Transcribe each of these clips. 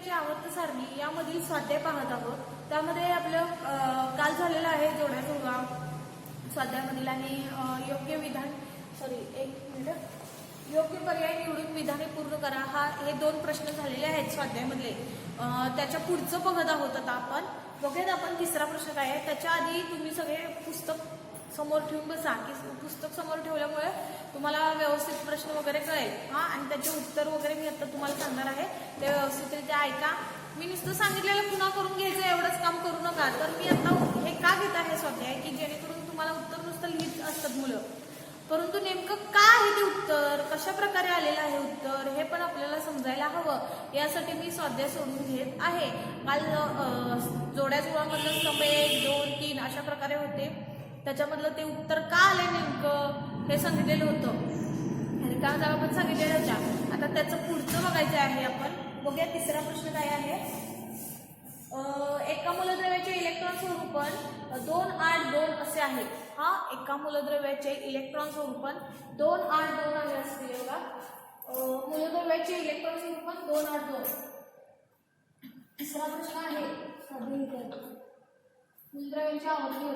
मूल्यद्रव्यांची आवर्त सारणी यामधील स्वाध्याय पाहत आहोत. त्यामध्ये आपलं काल झालेलं आहे जोड्याचा उगाम स्वाध्यायामधील आणि योग्य पर्याय निवडून विधाने पूर्ण करा. हे 2 प्रश्न झालेले आहेत स्वाध्यायामधले. त्याच्या पुढचं बघत आहोत आता आपण. बघूयात आपण तिसरा प्रश्न काय आहे. त्याच्या आधी तुम्ही सगळे पुस्तक समोर ठेवून बसा की पुस्तक समोर ठेवल्यामुळे तुम्हाला व्यवस्थित प्रश्न वगैरे कळेल. आणि त्याचे उत्तर वगैरे मी आता तुम्हाला सांगणार आहे ते व्यवस्थितरित्या ऐका. मी नुसतं सांगितलेलं पुन्हा करून घ्यायचं एवढंच काम करू नका. तर मी आता हे का घेत आहे स्वाध्याय की जेणेकरून तुम्हाला उत्तर नुसतं लिहित असतात मुलं, परंतु नेमकं काय आहे ते उत्तर, कशा प्रकारे आलेलं आहे उत्तर हे पण आपल्याला समजायला हवं. यासाठी मी स्वाध्याय सोडून घेत आहे. काल जोड्या जुळामधलं स्तंभ 1, 2, 3 अशा प्रकारे होते. त्याच्यामधलं ते उत्तर का आले नेमकं हे सांगितलेलं होतं. रिकाम्या जागा पण सांगितलेल्या होत्या. आता त्याचं पुढचं बघायचं आहे आपण. बघूया तिसरा प्रश्न काय आहे. एका मूलद्रव्याचे इलेक्ट्रॉन स्वरूपण 2, 8, 2 असे आहे. एका मूलद्रव्याचे इलेक्ट्रॉन स्वरूपण 2, 8, 2 आहे असते बघा. मूलद्रव्याचे इलेक्ट्रॉन स्वरूपण 2, 8, 2. तिसरा प्रश्न आहे मूलद्रव्यांच्या आवर्ती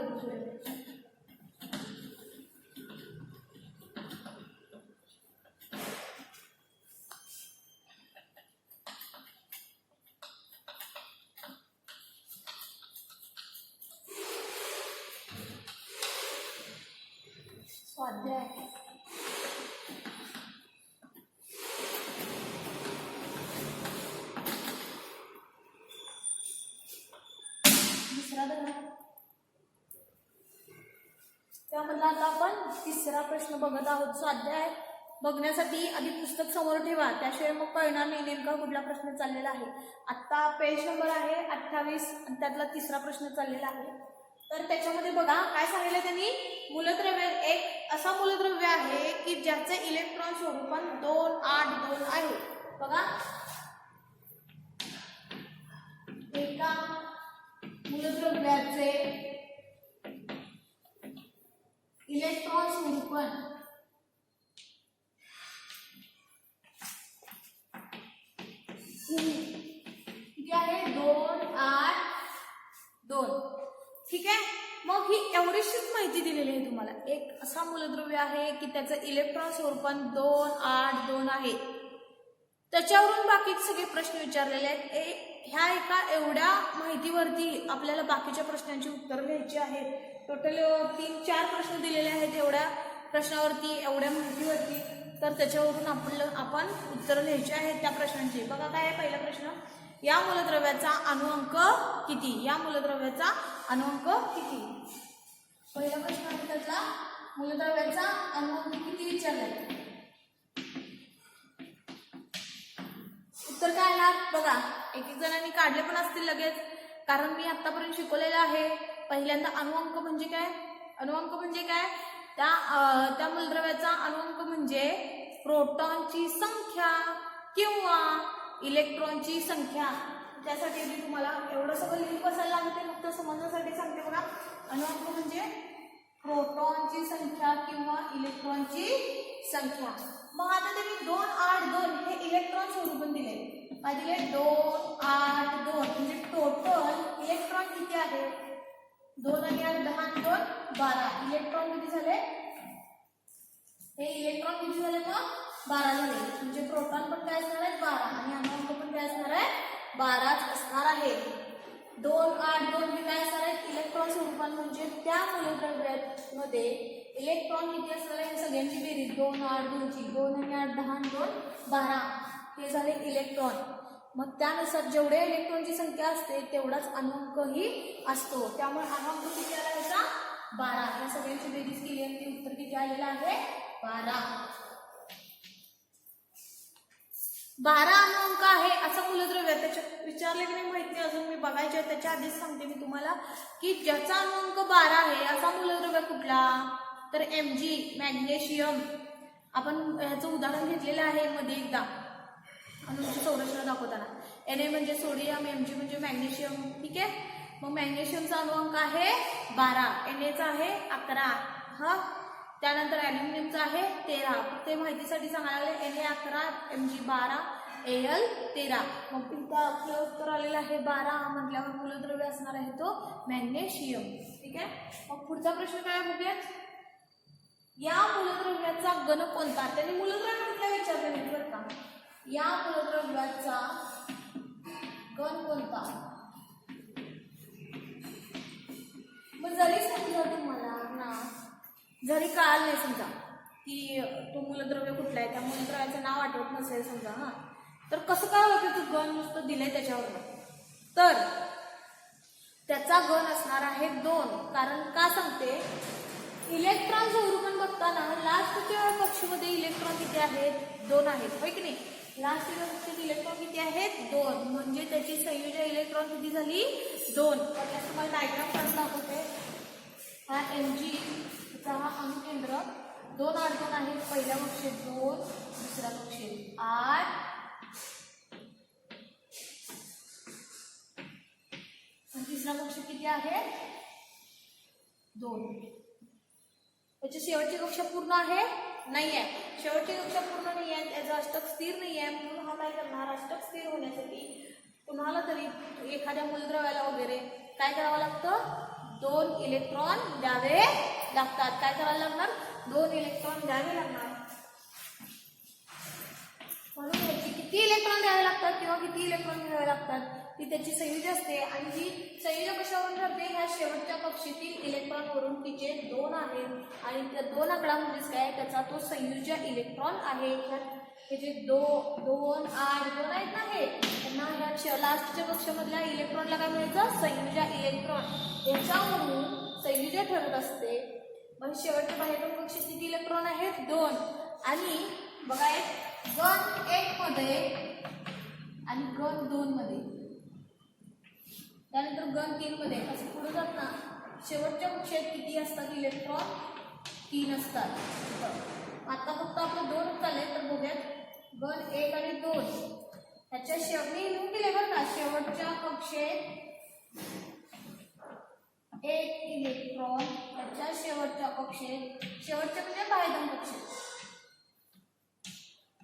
स्वाध्याय. त्यामधला आता आपण तिसरा प्रश्न बघत आहोत. स्वाध्याय बघण्यासाठी आधी पुस्तक समोर ठेवा, त्याशिवाय मग कळणार नाही नेमका कुठला प्रश्न चाललेला आहे. आता पेज नंबर आहे 28 आणि त्यातला तिसरा प्रश्न चाललेला आहे. तर त्याच्यामध्ये बघा काय सांगितलं त्यांनी. मूलद्रव्य एक असा मूलद्रव्य आहे की ज्याचे इलेक्ट्रॉन स्वरूपण 2, 8, 2 आहे. बघा एका मूलद्रव्याचे इलेक्ट्रॉन स्वरूपण किती आहे 2, 8, 2. ठीक आहे. मग ही एवढीशीच माहिती दिलेली आहे तुम्हाला. एक असा मूलद्रव्य आहे की त्याचं इलेक्ट्रॉन स्वरूपण 2, 8, 2 आहे. त्याच्यावरून बाकी सगळे प्रश्न विचारलेले आहेत. ह्या एका एवढ्या माहितीवरती आपल्याला बाकीच्या प्रश्नांची उत्तर घ्यायची आहेत. टोटल 3-4 प्रश्न दिलेले आहेत एवढ्या प्रश्नावरती, एवढ्या माहितीवरती. तर त्याच्यावरून आपण उत्तर लिहायची आहेत त्या प्रश्नांची. बघा काय आहे पहिला प्रश्न. या मूलद्रव्याचा अणुअंक किती. या मूलद्रव्याचा अणुअंक किती. पहिला प्रश्न आहे त्याचा मूलद्रव्याचा अणुअंक किती विचारलाय. उत्तर काय येणार बघा. एक जणांनी काढले पण असतील लगेच, कारण मी आतापर्यंत शिकवलेलं आहे. पहिल्यांदा अणुअंक म्हणजे काय. अणुअंक म्हणजे काय. त्या मूलद्रव्याचा अणुअंक म्हणजे प्रोटॉनची संख्या किंवा इलेक्ट्रॉनची संख्या. त्यासाठी मी तुम्हाला एवढं सगळं लिहून बसायला लागते, फक्त समजण्यासाठी सांगते बघा. अणुअंक म्हणजे प्रोटॉनची संख्या किंवा इलेक्ट्रॉनची संख्या. मग आता त्यांनी 2, 8, 2 हे इलेक्ट्रॉन स्वरूपण दिले. काय दिले 2, 8, 2 म्हणजे टोटल इलेक्ट्रॉन किती आहे. 2 आणि 8 10 आणि 2 12. इलेक्ट्रॉन किती झाले. हे इलेक्ट्रॉन किती झाले मग 12 झाले. म्हणजे प्रोटॉन पण काय असणार आहे 12 आणि अणुअंक पण काय असणार आहे 12च असणार आहे. 2, 8, 2 हे काय असणार आहे इलेक्ट्रॉन स्वरूपान. म्हणजे त्या मूलद्रव्यामध्ये इलेक्ट्रॉन किती असणार आहे सगळ्यांची बेरीज 2, 8, 2 ची. 2 आणि 8 10 आणि 2 12 हे झाले इलेक्ट्रॉन. मग त्यानुसार जेवढे इलेक्ट्रॉनची संख्या असते तेवढाच अणुअंकही असतो. त्यामुळे अणुअंक किती आला याचा 12. या सगळ्यांची बेरीज केली आणि ते उत्तर किती आलेलं आहे 12. 12 अणुअंक आहे असं मूलद्रव्य. त्याच्या विचारले की नाही माहिती अजून मी बघायचे. त्याच्या आधीच सांगते मी तुम्हाला की ज्याचा अणुअंक 12 आहे असा मूलद्रव्य कुठला. तर Mg मॅग्नेशियम. आपण ह्याचं उदाहरण घेतलेलं आहे मध्ये एकदा अणूची संरचना दाखवताना. Na म्हणजे सोडियम, Mg म्हणजे मॅग्नेशियम. ठीक आहे. मग मॅग्नेशियमचा अणुअंक आहे 12, Na आहे 11. त्यानंतर ॲल्युमिनियमचा आहे 13. ते माहितीसाठी सांगायला लागले Na 11, Mg 12, Al13. मग इथं आपलं उत्तर आलेलं आहे 12 म्हटल्यावर मूलद्रव्य असणार आहे तो मॅग्नेशियम. ठीक आहे. मग पुढचा प्रश्न काय बघूयात. या मूलद्रव्याचा घन कोणता. त्यांनी मूलद्रव्य कुठला विचारले नाही बरं का. या मूलद्रव्याचा घन कोणता. मग जरी समजा तुम्हाला ना जरी कळालं नाही समजा की तो मूलद्रव्य कुठला आहे, त्या मूलद्रव्याचं नाव आठवत नसेल समजा हा, तर कसं काय होतं तू घन नुसतं दिलंय त्याच्यावर. तर त्याचा घन असणार आहे 2. कारण का सांगते, इलेक्ट्रॉन स्वरूपण बघताना लास्टच्या कक्षेमध्ये इलेक्ट्रॉन किती आहेत 2 आहेत होय की नाही. लास्टच्या कक्षेत इलेक्ट्रॉन किती आहेत 2, म्हणजे त्याची संयोजन इलेक्ट्रॉन किती झाली 2. तर तुम्हाला डायग्राम काढून दाखवते. हा Mg चा हा अणुकेंद्र 2 8 2 आहेत. पहिल्या कक्षेत 2, दुसऱ्या कक्षेत 8 आणि तिसऱ्या कक्षेत किती आहे 2. त्याची शेवटची कक्षा पूर्ण आहे नाही आहे. शेवटची कक्षा पूर्ण नाही आहे, त्याचं अष्टक स्थिर नाही आहे. म्हणून हा काय करणार, अष्टक स्थिर होण्यासाठी तुम्हाला तरी एखाद्या मूलद्रव्याला वगैरे काय करावं लागतं, 2 इलेक्ट्रॉन द्यावे लागतात. काय करायला लागणार, 2 इलेक्ट्रॉन द्यावे लागणार. म्हणून याची किती इलेक्ट्रॉन द्यावे लागतात किंवा किती इलेक्ट्रॉन घ्यावे लागतात ती त्याची संयुज असते. आणि जी संयुज कशावरून ठरते, ह्या शेवटच्या कक्षेतील इलेक्ट्रॉनवरून तिचे 2 आहेत आणि त्या 2 आकडा म्हणजेच काय, त्याचा तो संयुज इलेक्ट्रॉन आहे. हे जे 2 2 8 2 आहेत ना, हे त्यांना ह्या लास्टच्या कक्षेमधल्या इलेक्ट्रॉनला काय म्हणायचं, संयुज इलेक्ट्रॉन. याच्यावरून संयुज ठरत असते. मग शेवटच्या बाहेरून कक्षेत किती इलेक्ट्रॉन आहेत 2. आणि बघा एक घन 1 मध्ये आणि घन 2 मध्ये, त्यानंतर घन 3 मध्ये असं पुढे जात ना. शेवटच्या कक्षेत किती असतात इलेक्ट्रॉन 3 असतात. आता फक्त आपलं 2 चालले तर बघूयात. घन 1 आणि 2 त्याच्या शेवटी लिहून दिले बरं का. शेवटच्या कक्षेत 1 इलेक्ट्रॉन, त्याच्या शेवटच्या कक्षेत, शेवटच्या म्हणजे बाह्यधन कक्षेत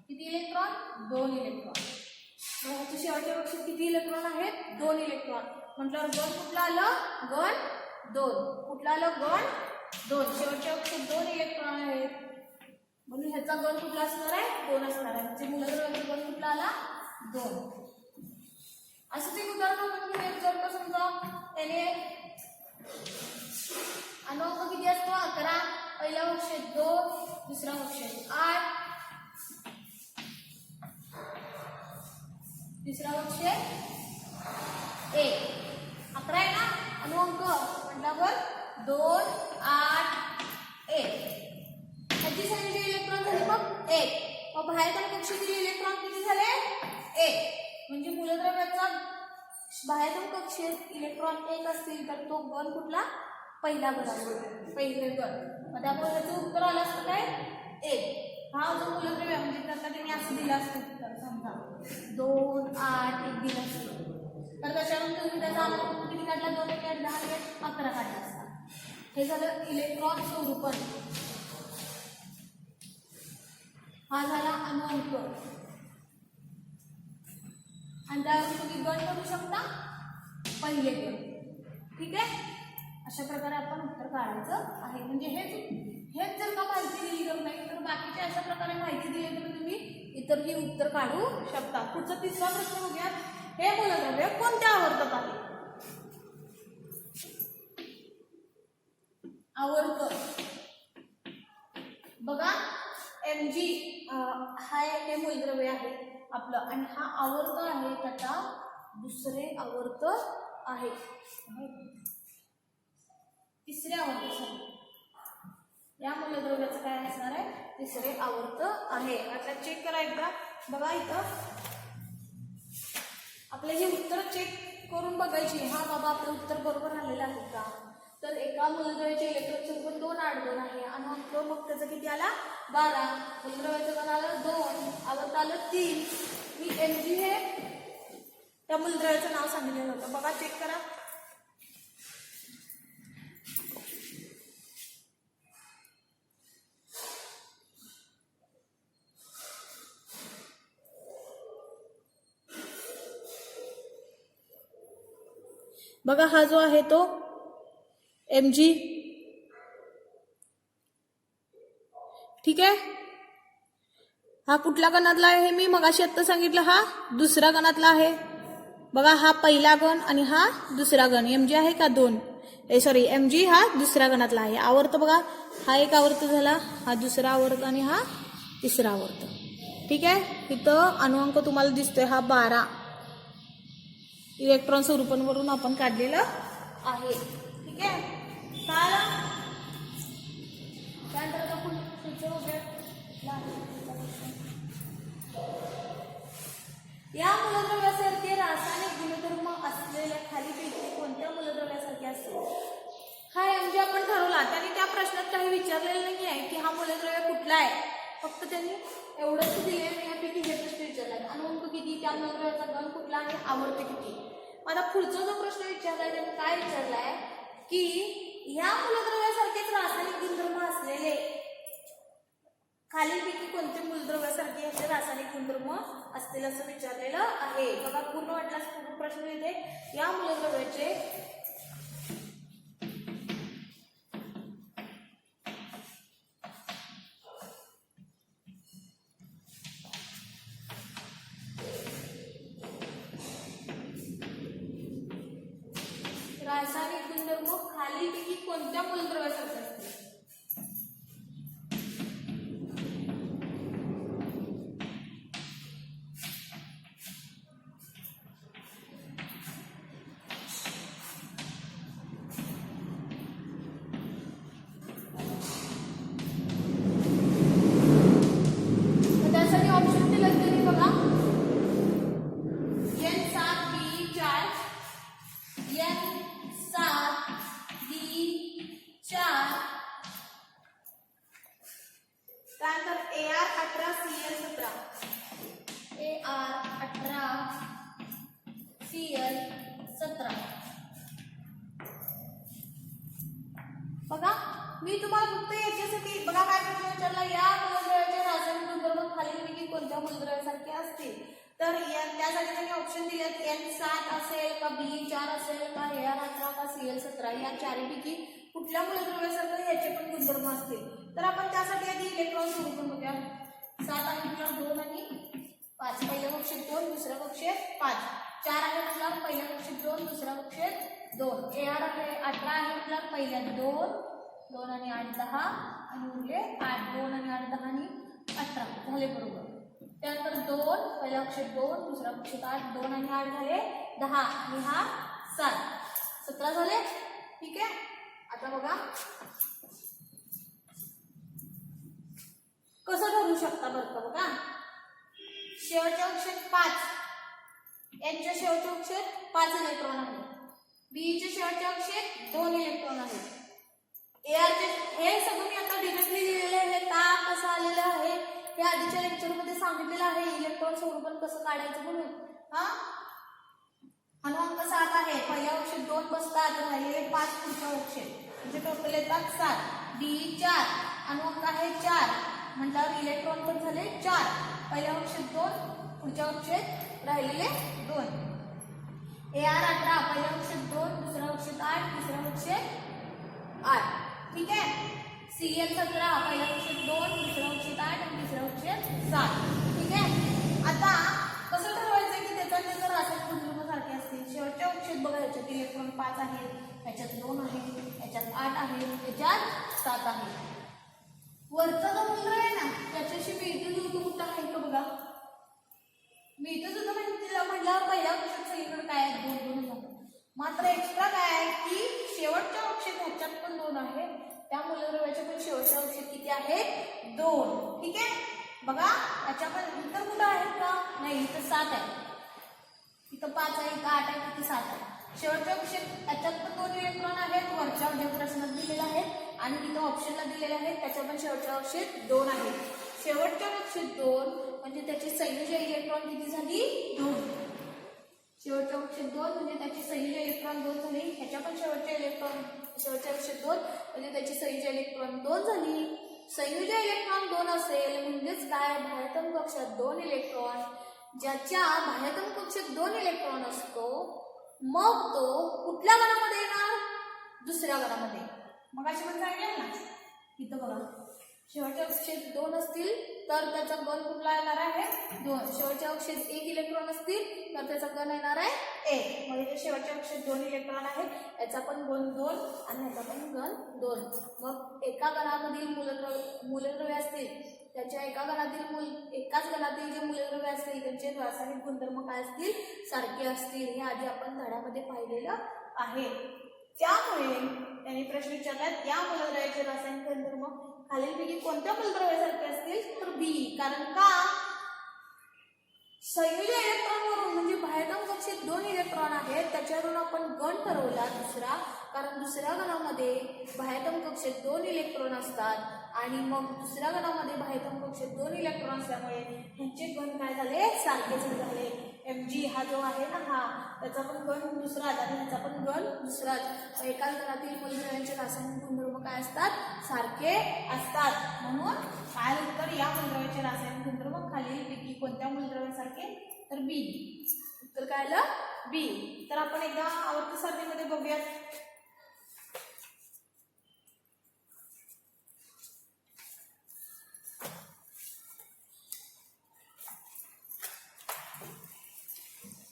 किती इलेक्ट्रॉन 2 इलेक्ट्रॉन. ह्याच्या शेवटच्या कक्षेत किती इलेक्ट्रॉन आहेत 2 इलेक्ट्रॉन. म्हटल्यावर घन कुठला आलं, घन 2. कुठला आलं, घन 2. शेवटच्या कक्षेत 2 इलेक्ट्रॉन आहेत म्हणून ह्याचा घन कुठला असणार आहे 2 असणार आहे. म्हणजे मूलद्रव्याचा घन कुठला आला 2. असंच एक उदाहरण आपण घेऊया. जर का समजा त्याने अणुअंक किती असतो 11, पहिल्या कक्षेत 2, दुसऱ्या कक्षेत 8, तिसऱ्या कक्षेत 1. 11 आहे ना अणुअंक, म्हटल्यावर 2 8 1. ह्याची संख्या इलेक्ट्रॉन झाली मग 1. मग बाहेरच्या कक्षेतील इलेक्ट्रॉन किती झाले 1. म्हणजे मूलद्रव्याचा बाहेरच्या कक्षेत इलेक्ट्रॉन 1 असतील तर तो घन कुठला, पहिला घन असतो, पहिले घन. मग त्यामुळे त्याचं उत्तर आलं असतं काय 1. हा जो मूलद्रव्य म्हणजे त्याला त्यांनी असं दिलं असतं उत्तर, समजा 2 8 1 दिलं असतं तर त्याच्यानंतर तुम्ही त्याचा अणुअंक किती काढला, 2 1 8 10 1 11 काढला असता. हे झालं इलेक्ट्रॉन स्वरूपण. हा झाला अणुअंक. आणि त्यावर तुम्ही गण करू शकता पहिले गण. ठीक आहे. अशा प्रकारे आपण उत्तर काढायचं आहे. म्हणजे हेच जर का माहिती दिली तर नाही तर बाकीच्या अशा प्रकारे माहिती दिली तर तुम्ही इतरही उत्तर काढू शकता. पुढचा तिसरा प्रश्न बघूया. हे मूलद्रव्य कोणत्या आवर्तक आहे. आवर्तक बघा Mg हा हे मूलद्रव्य आहे आपलं आणि हा आवर्त आहे त्याचा दुसरे आवर्त आहे, तिसरे आवर्त. या मूलद्रव्याचं काय असणार आहे, तिसरे आवर्त आहे. आता चेक करा एकदा. बघा इथं आपले हे उत्तर चेक करून बघायची, हा बाबा आपलं उत्तर बरोबर आलेलं आहे का. तर एका मूलद्रव्याचे इलेक्ट्रॉन स्वरूप 2 8 2 आहे अणुअंक मग त्याचं किती आला 12. मूलद्रव्याचं घन आलं 2, आवर्त आलं 3. मी Mg हे त्या मूलद्रव्याचं नाव सांगितलेलं होतं. बघा चेक करा. बघा हा जो आहे तो Mg, ठीक आहे. हा कुठल्या गणातला आहे हे मी मगाशी आत्ता सांगितलं, हा दुसऱ्या गणातला आहे. बघा हा पहिला गण आणि हा दुसरा गण. Mg आहे का 2, Mg हा दुसऱ्या गणातला आहे. आवर्त बघा, हा एक आवर्त झाला, हा दुसरा आवर्त आणि हा तिसरा आवर्त. ठीक आहे. इथं अणुअंक तुम्हाला दिसतोय हा 12 इलेक्ट्रॉन स्वरूपांवरून आपण काढलेलं आहे. ठीक आहे. त्यानंतर आता पुढचं बघूया. या मूलद्रव्यासारखे रासायनिक गुणधर्म असलेल्या खालीपैकी कोणत्या मूलद्रव्यासारखे असते? हा Mg आपण ठरवला. त्यांनी त्या प्रश्नात काही विचारलेलं नाही आहे की हा मूलद्रव्य कुठला आहे. फक्त त्यांनी एवढंच दिले आणि यापैकी हे प्रश्न विचारलाय. अणुअंक किती, त्या मूलद्रव्याचा गण कुठला आणि आवर्त किती. आता पुढचा जो प्रश्न विचारलाय त्यांनी काय विचारलाय की ह्या मूलद्रव्यासारखेच रासायनिक गुणधर्म असलेले खालीलपैकी कोणते मूलद्रव्यासारखे असे रासायनिक गुणधर्म असतील असं विचारलेलं आहे. बघा पूर्ण वाटल्यास पूर्ण प्रश्न येते. या मूलद्रव्याचे रासायनिक गुणधर्म खालीलपैकी कोणत्या मूलद्रव्यासारखे असतील. त्यासाठी ऑप्शन दिलं तरी बघा N7B4 N7B4 त्यानंतर AR18CL17 AR18CL17. बघा मी तुम्हाला फक्त याच्यासाठी बघा काय प्रश्न विचारला. या मूलद्रव्याचे रासायनिक गुणधर्म खालीलपैकी कोणत्या मूलद्रव्यासारखे असतील. तर त्यासाठी त्यांनी ऑप्शन दिलेत N7 असेल का B4 असेल का AR18 का CL17 या चारीपैकी कुठल्या मूलद्रव्यासारखं याचे पण गुणधर्म असतील. तर आपण त्यासाठी आधी इलेक्ट्रॉन स्वरूप बघूया. 7 आहे म्हटल्यावर 2 आणि 5. पहिल्या कक्षेत 2, दुसऱ्या कक्षेत 5. 4 आहे म्हटल्यावर पहिल्या कक्षेत 2, दुसऱ्या कक्षेत 2. AR आहे 18 आहे म्हटल्यावर पहिल्या 2, 2 आणि 8 10 आणि उरले 8. 2 आणि 8 10 आणि 18 झाले बरोबर. त्यानंतर 2 पहिल्या कक्षेत 2, दुसऱ्या कक्षेत 8, 2 आणि 8 झाले 10 आणि हा 7, 17 झाले. ठीक आहे. आता बघा कसं ठरू शकता बरं का. बघा शेवटच्या कक्षेत 5, Nच्या शेवटच्या कक्षेत 5 इलेक्ट्रॉन आहेत. Bच्या शेवटच्या कक्षेत 2 इलेक्ट्रॉन आहेत. ARचे हे सगळं मी आता डिरेक्टली लिहिलेलं आहे. का कसं आलेलं आहे हे आधीच्या लेक्चरमध्ये सांगितलेलं आहे. इलेक्ट्रॉन स्वरूपण कसं काढायचं म्हणून. हा अणुअंक 7 आहे. पहिल्या कक्षेत 2 बसतात, राहिलेले 5 पुढच्या कक्षेत म्हणजे टोटल येतात 7. B4 अणुअंक आहे 4 म्हटल्यावर इलेक्ट्रॉन पण झाले 4. पहिल्या कक्षेत 2, पुढच्या कक्षेत राहिलेले 2. AR18 पहिल्या कक्षेत 2, दुसऱ्या कक्षेत 8, तिसऱ्या कक्षेत 8. ठीक आहे. CL17 पहिल्या कक्षेत 2, दुसऱ्या कक्षेत 8 आणि तिसऱ्या कक्षेत 7. ठीक आहे. आता कसं ठरवायचं की त्याचा रासायनिक गुणधर्म सारखे असतील. शेवटच्या कक्षेत बघा याच्यात इलेक्ट्रॉन 5 आहे, याच्यात 2 आहे, याच्यात 8 आहे, याच्यात 7 आहे. वरचा जो मूलद्रव्य आहे ना त्याच्याशी मिळतं जुळतं कुठं आहे का बघा. मिळतं जुळतं म्हणजे म्हटल्यावर पहिल्या कक्षेत सगळीकडे काय आहे 2 2 आहे. मात्र एक्स्ट्रा काय आहे की शेवटच्या कक्षेत ह्याच्यात पण 2 आहे. त्या मूलद्रव्याच्या पण शेवटच्या कक्षेत किती आहेत 2. ठीक आहे. बघा याच्या पण इतर कुठं आहेत का नाही. इथं 7 आहे, इथं 5 आहे, इथं 8 आहे, इथं 7 आहे. शेवटच्या कक्षेत याच्यात पण 2 इलेक्ट्रॉन आहेत. वरच्या प्रश्नात दिलेले आहेत आणि इथं ऑप्शनला दिलेले आहेत. त्याच्या पण शेवटच्या कक्षेत 2 आहेत. शेवटच्या कक्षेत 2 म्हणजे त्याची संयुज इलेक्ट्रॉन किती झाली 2. शेवटच्या कक्षेत 2 म्हणजे त्याची संयुज इलेक्ट्रॉन 2 झाली. ह्याच्या पण शेवटच्या कक्षेत 2 म्हणजे त्याची संयुज इलेक्ट्रॉन 2 झाली. संयुज इलेक्ट्रॉन 2 असेल म्हणजेच काय बाह्यतम कक्षात 2 इलेक्ट्रॉन. ज्याच्या बाह्यतम कक्षेत 2 इलेक्ट्रॉन असतो मग तो कुठल्या गणामध्ये येणार? दुसऱ्या गणामध्ये. मग अशी पण सांगितलं ना इथं बघा, शेवटचे अवशेष 2 असतील तर त्याचा गण कुठला येणार आहे? 2. शेवटचे अवशेष 1 इलेक्ट्रॉन असतील तर त्याचा गण येणार आहे 1. म्हणजे शेवटचे अवशेष 2 इलेक्ट्रॉन आहे, याचा पण गण 2 आणि याचा पण गण 2. मग एका गणामधील मूलद्रव्य असतील, त्याच्या एकाच गणातील जे मूलद्रव्य असतील त्यांचे रासायनिक गुणधर्म काय असतील? सारखे असतील. हे आधी आपण धड्यामध्ये पाहिलेलं आहे. त्यामुळे त्यांनी प्रश्न विचारलात या मूलद्रव्याचे रासायनिक गुणधर्म खालीलपैकी कोणत्या मूलद्रव्यासारखे असतील? तर बी. कारण का? संयोजी इलेक्ट्रॉनवरून म्हणजे बाह्यतम कक्षेत 2 इलेक्ट्रॉन आहेत, त्याच्यावरून आपण गण ठरवला दुसरा. कारण दुसऱ्या गणामध्ये बाह्यतम कक्षेत 2 इलेक्ट्रॉन असतात आणि मग दुसऱ्या गणामध्ये बाह्यतम कक्षेत 2 इलेक्ट्रॉन असल्यामुळे ह्यांचे गण काय झाले? सारखेच झाले. Mg हा जो आहे ना, हा त्याचा पण गण दुसराच आणि ह्याचा पण गण दुसराच. एकाच गणातील मूलद्रव्यांचे रासायनिक गुणधर्म काय असतात? सारखे असतात. म्हणून काय उत्तर? या मूलद्रव्याचे रासायनिक गुणधर्म खालीलपैकी कोणत्या मूलद्रव्यासारखे? तर बी. उत्तर काय आलं? बी. तर आपण एकदा आवर्त सारणीमध्ये बघूयात.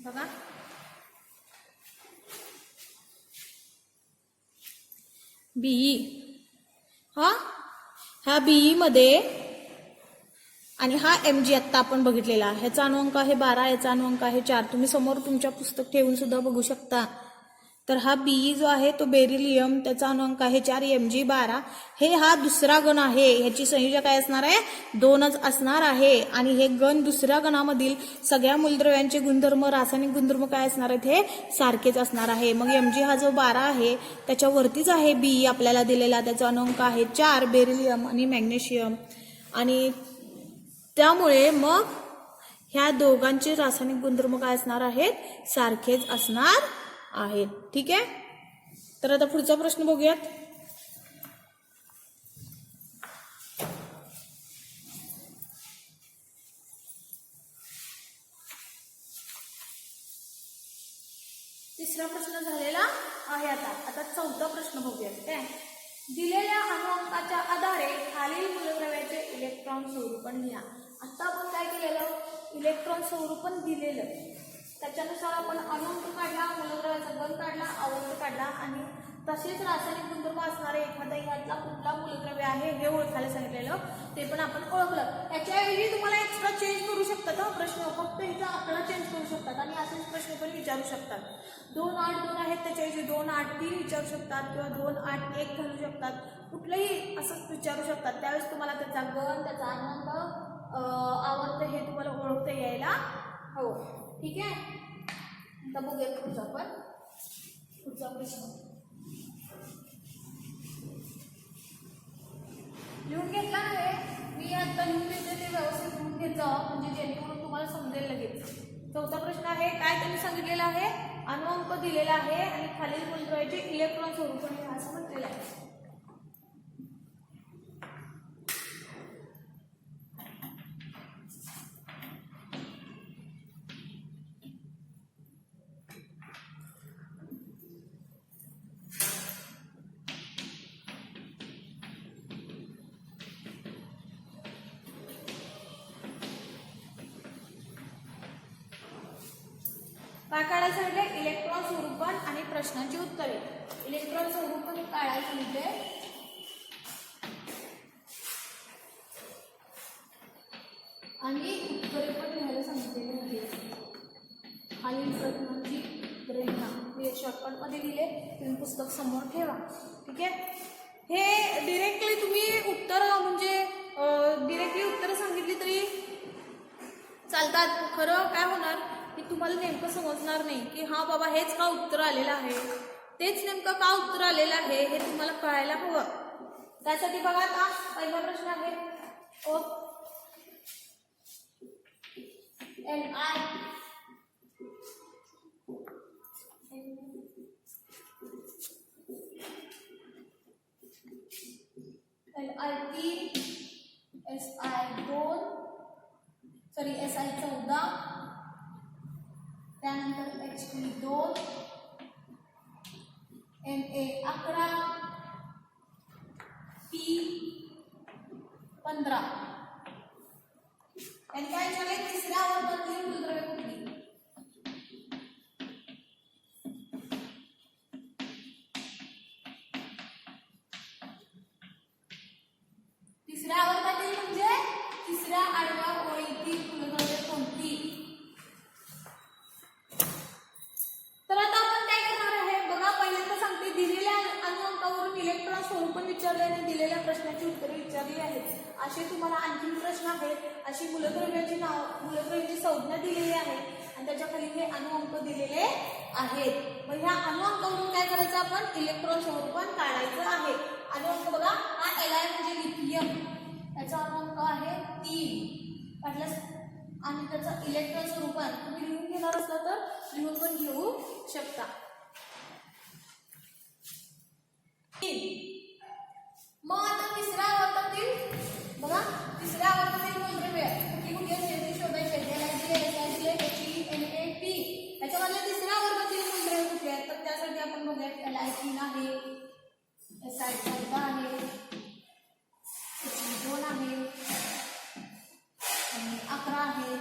बघा, बीई हा बीई मध्ये आणि हा Mg आत्ता आपण बघितलेला. ह्याचा अणुअंक आहे 12, याचा अणुअंक आहे 4. तुम्ही समोर तुमच्या पुस्तक ठेवून सुद्धा बघू शकता. तर हा बीई जो आहे तो बेरिलियम, त्याचा अणुअंक आहे 4, Mg 12. हा दुसरा गण आहे. ह्याची संयोजक काय असणार आहे? 2च असणार आहे. आणि हे गण दुसऱ्या गणामधील सगळ्या मूलद्रव्यांचे गुणधर्म, रासायनिक गुणधर्म काय असणार आहेत? हे सारखेच असणार आहे. मग Mg हा जो 12 आहे त्याच्यावरतीच आहे बीई आपल्याला दिलेला. त्याचा अणुअंक आहे 4, बेरिलियम आणि मॅग्नेशियम. आणि त्यामुळे मग ह्या दोघांचे रासायनिक गुणधर्म काय असणार आहेत? सारखेच असणार आहेत. ठीक आहे. तर आता पुढचा प्रश्न बघूयात. तिसरा प्रश्न झालेला आहे. आता चौथा प्रश्न बघूयात. काय दिलेल्या अणुअंकाच्या आधारे खालील मूलद्रव्याचे इलेक्ट्रॉन स्वरूपण लिहा. आता आपण काय केलेलं? इलेक्ट्रॉन स्वरूपण दिलेलं, त्याच्यानुसार आपण अणुअंक काढला, मूलद्रव्याचा गण काढला, आवर्त काढला आणि तसेच रासायनिक गुणधर्म असणारे एखाद्या ह्यातला कुठला मूलद्रव्य आहे हे ओळखायला सांगितलेलं, ते पण आपण ओळखलं. याच्याऐवजी तुम्हाला एक्स्ट्रा चेंज करू शकतात हा प्रश्न, फक्त हिचा आकडा चेंज करू शकतात आणि असेच प्रश्न पण विचारू शकतात. 2, 8, 2 आहेत त्याच्याऐवजी 2, 8, 3 विचारू शकतात किंवा 2, 8, 1 घालू शकतात. कुठलंही असंच विचारू शकतात. त्यावेळेस तुम्हाला त्याचा गण, त्याचा अणुअंक, आवर्त हे तुम्हाला ओळखता यायला हवं. ठीक आहे. आता बघूया पुढचा प्रश्न. लिहून घेतला आहे मी, आता लिहून घेतले ते व्यवस्थित लिहून घेत जा म्हणजे जेणेकरून तुम्हाला समजेल लगेच. चौथा प्रश्न आहे. काय त्यांनी सांगितलेलं आहे? अणुअंक दिलेला आहे आणि खालील मूलद्रव्याचे इलेक्ट्रॉन स्वरूपण लिहा असं म्हटलेलं आहे. काय काढायला सांगितले? इलेक्ट्रॉन स्वरूपण आणि प्रश्नांची उत्तरे. इलेक्ट्रॉन स्वरूपण काढायला सांगितले आणि उत्तरे पण लिहायला सांगितलेले आहे. खालील प्रश्नांची रचना हे शॉर्टकटमध्ये दिले, तुम्ही पुस्तक समोर ठेवा. ठीक आहे. हे डिरेक्टली तुम्ही उत्तर म्हणजे डिरेक्टली उत्तर सांगितली तरी चालतात. खरं काय होणार की तुम्हाला नेमकं समजणार नाही की हा बाबा हेच का उत्तर आलेलं आहे, तेच नेमकं का उत्तर आलेलं आहे हे तुम्हाला कळायला हवं. त्यासाठी बघा आता पहिला प्रश्न आहे. Li3, Si2, Si14, त्यानंतर H2, Na 11, P 15. आणि काय झाले तिसऱ्या आवर्तातली मूलद्रव्ये कुठली? तिसऱ्या आवर्तातील म्हणजे तिसऱ्या आडव्या ओळीतील मूलद्रव्ये कोणती? तर आता आपण काय करणार आहे बघा. पहिल्यांदा सांगते दिलेल्या अनुअंकावरून इलेक्ट्रॉन स्वरूपण विचारले आणि दिलेल्या प्रश्नाची उत्तरे विचारली आहेत. असे तुम्हाला आणखी प्रश्न आहेत. अशी मूलद्रव्याची संज्ञा दिलेली आहे आणि त्याच्या खाली हे अनुअंक दिलेले आहेत. मग ह्या अनुअंकावरून काय करायचं आपण इलेक्ट्रॉन स्वरूपण काढायचं आहे. अनुअंक बघा हा Li म्हणजे लिथियम, त्याचा अनुअंक आहे 3 काढलास आणि त्याचा इलेक्ट्रॉन स्वरूपण तुम्ही लिहून घेणार असला तर लिहून पण घेऊ शकता. मग आता तिसऱ्या आवर्तातील बघा तिसऱ्या आवर्तातील मूलद्रव्ये कुठली असते शोधायचे. Na, P याच्यामधल्या तिसऱ्या आवर्तातील मूलद्रव्ये कुठली आहेत तर त्यासाठी आपण बघूया Li3 आहे, Si14 आहे, He2 आहे आणि 11 आहे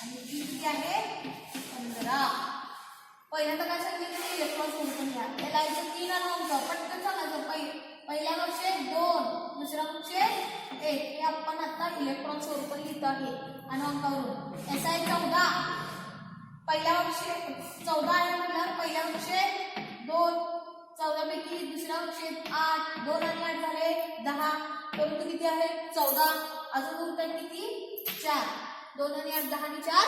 आणि P किती आहे 15. पहिल्यांदा काय सांगितलं इलेक्ट्रॉन स्वरूपण घ्या. Liचं 3 अनुअंक पटकन सांगायचं. पहिल्या कक्षेत 2, दुसऱ्या कक्षेत 1 हे आपण आता इलेक्ट्रॉन स्वरूपण लिहित आहे अनुअंकावरून. Si14 पहिल्या कक्षेत 14 आहे म्हटल्यावर पहिल्या कक्षेत 2, 14 पैकी दुसऱ्या कक्षेत 8, 2 आणि 8 झाले 10, परंतु किती आहे 14. अजून उरतात किती 4, 2 आणि 8 10 आणि 4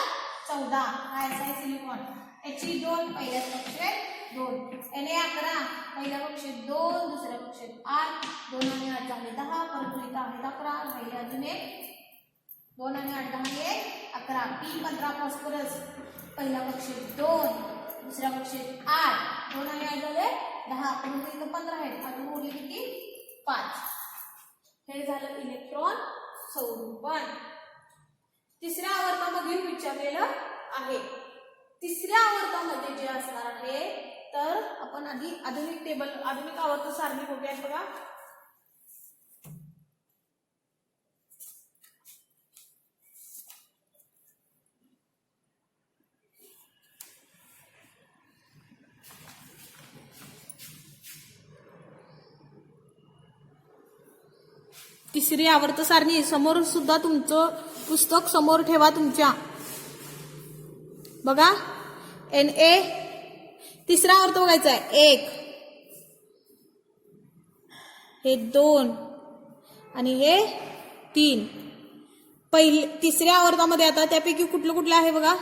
14. हा Si सिलिकॉन. He2 पहिल्या कक्षेत 2, Na11 पहिल्या कक्षेत 2, दुसऱ्या कक्षेत 8, 2 आणि 8 झाले 10, परंतु इथं आहेत 11, राहिले अजून एक 2 आणि 8 10 11. P15 फॉस्फरस पहिल्या कक्षेत 2, दुसऱ्या कक्षेत 8, 2 आणि 8 झाले 10, परंतु इथं 15 आहेत, अजून उरले किती 5. हे झालं इलेक्ट्रॉन स्वरूपण. तिसऱ्या आवर्तामधील विचारलेलं आहे. तिसऱ्या आवर्तामध्ये जे असणार आहे तर आपण आधी आधुनिक आवर्त सारणी बघूयात बघा. तिसरी आवर्त सारणी समोर सुद्धा तुमचं पुस्तक समोर ठेवा तुमच्या. बघा Na तिसरा आवर्त बघायचा आहे 1, हे 2 आणि हे 3. तिसऱ्या आवर्तामध्ये आता त्यापैकी कुठलं आहे बघा.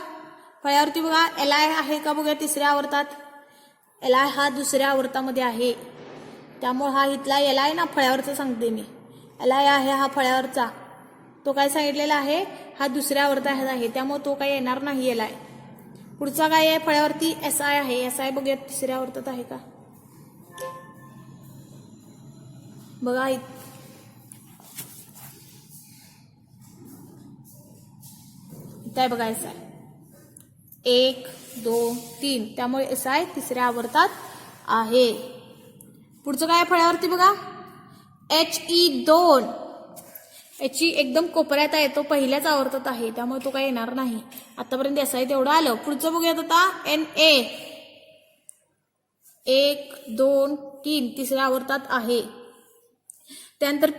फळ्यावरती बघा Li आहे का बघा तिसऱ्या आवर्तात. Li हा दुसऱ्या आवर्तामध्ये आहे त्यामुळे हा इथला Li ना फळ्यावरचा सांगते मी. Li आहे हा फळ्यावरचा, तो काय सांगितलेला आहे हा दुसऱ्या आवर्तात आहे त्यामुळे तो काय येणार नाही Li. पुढचा काय आहे फळ्यावरती Si आहे. Si बघूयात तिसऱ्या आवर्तात आहे का बघा. इथं आहे बघा Si 1 2 3 त्यामुळे Si तिसऱ्या आवर्तात आहे. पुढचं काय फळ्यावरती बघा He2. He एकदम कोपऱ्यात आहे, तो पहिल्याच आवर्तात आहे त्यामुळे तो काय येणार नाही. आतापर्यंत Si तेवढं आलं. पुढचं बघूयात आता Na 1 2 3 तिसऱ्या आवर्तात आहे. त्यानंतर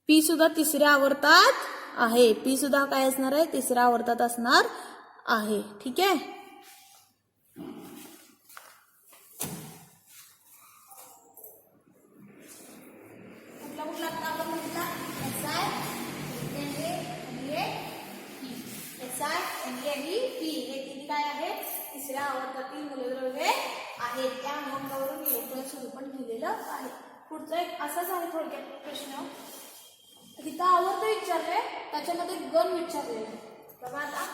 P सुद्धा तिसऱ्या आवर्तात आहे. P सुद्धा काय असणार आहे तिसऱ्या आवर्तात असणार आहे. ठीक आहे. कुठला आपण म्हटला P हे किती काय आहे तिसऱ्या आवर्तातील मूलद्रव्ये आहेत. त्या अनुअंकावरून इलेक्ट्रॉन स्वरूपण लिहिलेलं आहे. पुढचा एक असाच आहे थोडक्यात प्रश्न. इथं आवर्त विचारले त्याच्यामध्ये गण विचारलेले बघा. आता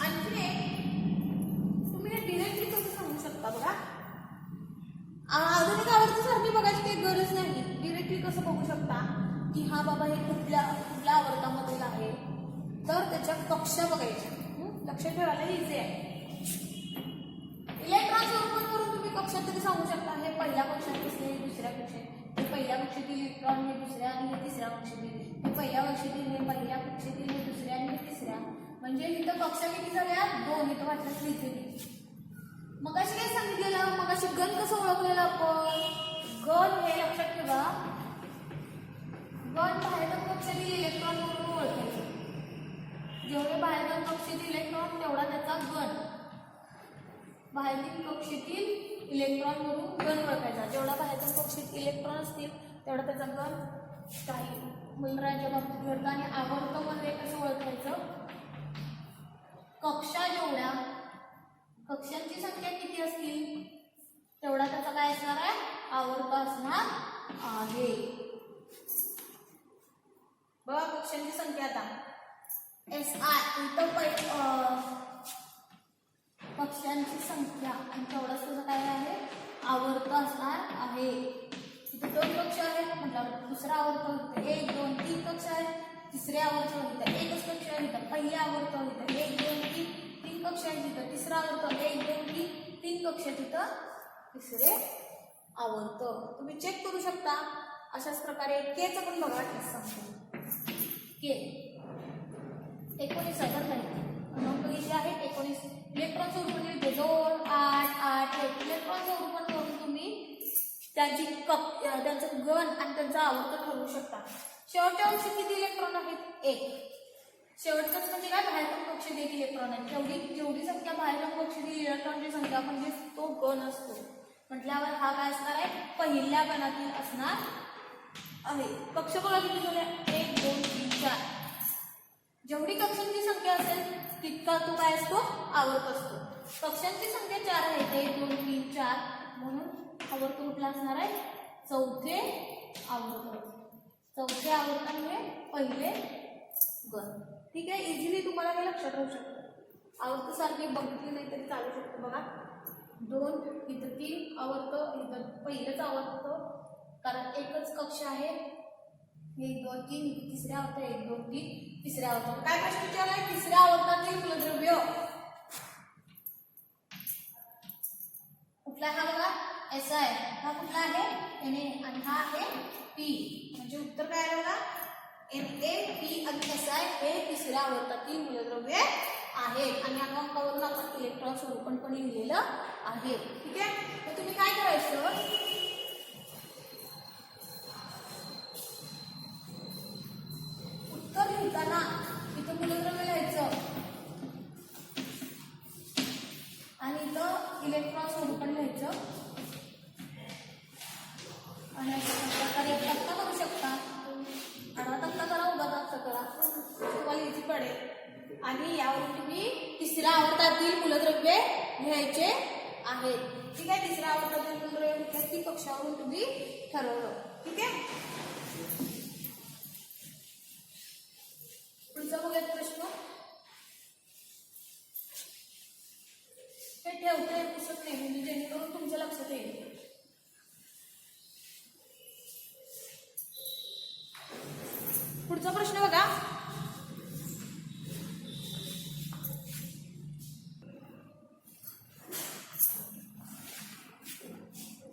आणखी तुम्ही हे डिरेक्टली कसं सांगू शकता बघा. आधुनिक आवर्त सारणी बघायची काही गरज नाही. डिरेक्टली कसं बघू शकता की हा बाबा हे कुठल्या आवर्तामधील आहे तर त्याच्या कक्षा बघायच्या. लक्षात ठेवायला इझी आहे. इलेक्ट्रॉन स्वरूपात करून तुम्ही कक्षात तरी सांगू शकता. हे पहिल्या कक्षात दिसले, हे दुसऱ्या कक्षात, हे पहिल्या कक्षातील इलेक्ट्रॉन, हे दुसऱ्या आणि हे तिसऱ्या कक्षातील, हे पहिल्या कक्षातील, हे पहिल्या कक्षातील, हे दुसऱ्या आणि हे तिसऱ्या. म्हणजे इथं कक्षा किती झाल्या? 2. इथं वाटलं लिहिते. मग अशी काय सांगितलेलं? मग अशी गण कसं ओळखलेलं आपण? गण हे लक्षात ठेवा, गण बाहेर कक्षातील इलेक्ट्रॉन म्हणून ओळखायचं. जेवढे बाहेर कक्षेतील इलेक्ट्रॉन तेवढा त्याचा गण. बाहेरील कक्षेतील इलेक्ट्रॉन म्हणून गण ओळखायचा. जेवढा बाहेरील कक्षेत इलेक्ट्रॉन असतील तेवढा त्याचा गण. काही मूलद्रव्याच्या बाबतीत घडतं. आणि आवर्त म्हणजे कसं ओळखायचं? कक्षा जेवढ्या, कक्षांची संख्या किती असतील तेवढा त्याचा काय असणार आहे? आवर्त असणार आहे. बघा कक्षांची संख्या आता SI इथं कक्षांची संख्या आणि तेवढाच तुझं काय आहे? आवर्त असणार आहे. इथे 2 कक्षा आहेत म्हटल्यावर दुसरा आवर्त होतं 1 2 3 कक्षा आहेत. तिसरे आवर्त होतं एकच कक्षा आहे. पहिले आवर्त होतं 1 2 3 3 कक्षा आहे. तिथं तिसरा आवर्त 1 2 3 3 कक्षा. तिथं तिसरे आवर्त. तुम्ही चेक करू शकता. अशाच प्रकारे केचं पण बघा. सांगतो के 19 किती आहे? 19. इलेक्ट्रॉन स्वरूपात लिहिते 2 8 8 1. इलेक्ट्रॉन स्वरूपात करून तुम्ही त्यांचं गण आणि त्यांचा आवर्त ठरवू शकता. शेवटच्या अंशी किती इलेक्ट्रॉन आहेत? 1. शेवटचंच म्हणजे काय? बाहेर कक्षेत 1 इलेक्ट्रॉन आहे. जेवढी संख्या बाहेर कक्षेतील इलेक्ट्रॉनची संख्या म्हणजे तो गण असतो. म्हटल्यावर हा काय असणार आहे? पहिल्या गणातील असणार आहे. कक्ष बघा किती झाल्या? 1 2 3 4. जेवढी कक्षांची संख्या असेल तितका तो काय असतो? आवर्त असतो. कक्षांची संख्या 4 आहे. 1 2 3 4 म्हणून आवर्त कुठला असणार आहे? चौथे आवर्त. चौथे आवर्तामुळे पहिले गण. ठीक आहे. इझिली तुम्हाला हे लक्षात राहू शकतं. आवर्त सारखे बघितले नाही तरी चालू शकतो. बघा 2 इथं 3 आवर्त, इथं पहिलंच आवर्त कारण एकच कक्ष आहे. 1 2 3 तिसऱ्या आवर्त 1 2 3 तिसऱ्या आवर्त. काय प्रश्न विचारलाय? तिसऱ्या आवर्तातील मूलद्रव्य कुठला? हा बघा SI. हा कुठला आहे? Na. आणि हा आहे P. म्हणजे उत्तर काय आहे बघा? Na P आणि SI हे तिसऱ्या आवर्तातील मूलद्रव्य आहेत. आणि या अंकावरून आपण इलेक्ट्रॉन स्वरूपण पण लिहिलेलं आहे. ठीक आहे. तर तुम्ही काय करायचं? उत्तर लिहिताना इथं मूलद्रव्य लिहायचं आणि इथं इलेक्ट्रॉन स्वरूपण लिहायचं. आणि अशा प्रकारे एक तक्ता करू शकता. आडवा तक्ता करा, उभा तक्ता करा, तुम्हाला इझी पडेल. आणि यावरून तुम्ही तिसऱ्या आवर्तातील मूलद्रव्ये लिहायचे आहेत. ठीक आहे. तिसऱ्या आवर्तातील मूलद्रव्ये ती कक्षावरून तुम्ही ठरवलं. ठीक आहे. पुढचा बघूयात प्रश्न. हे ठेवते पुस्तक नाही म्हणजे जेणेकरून तुमच्या लक्षात येईल. पुढचा प्रश्न बघा.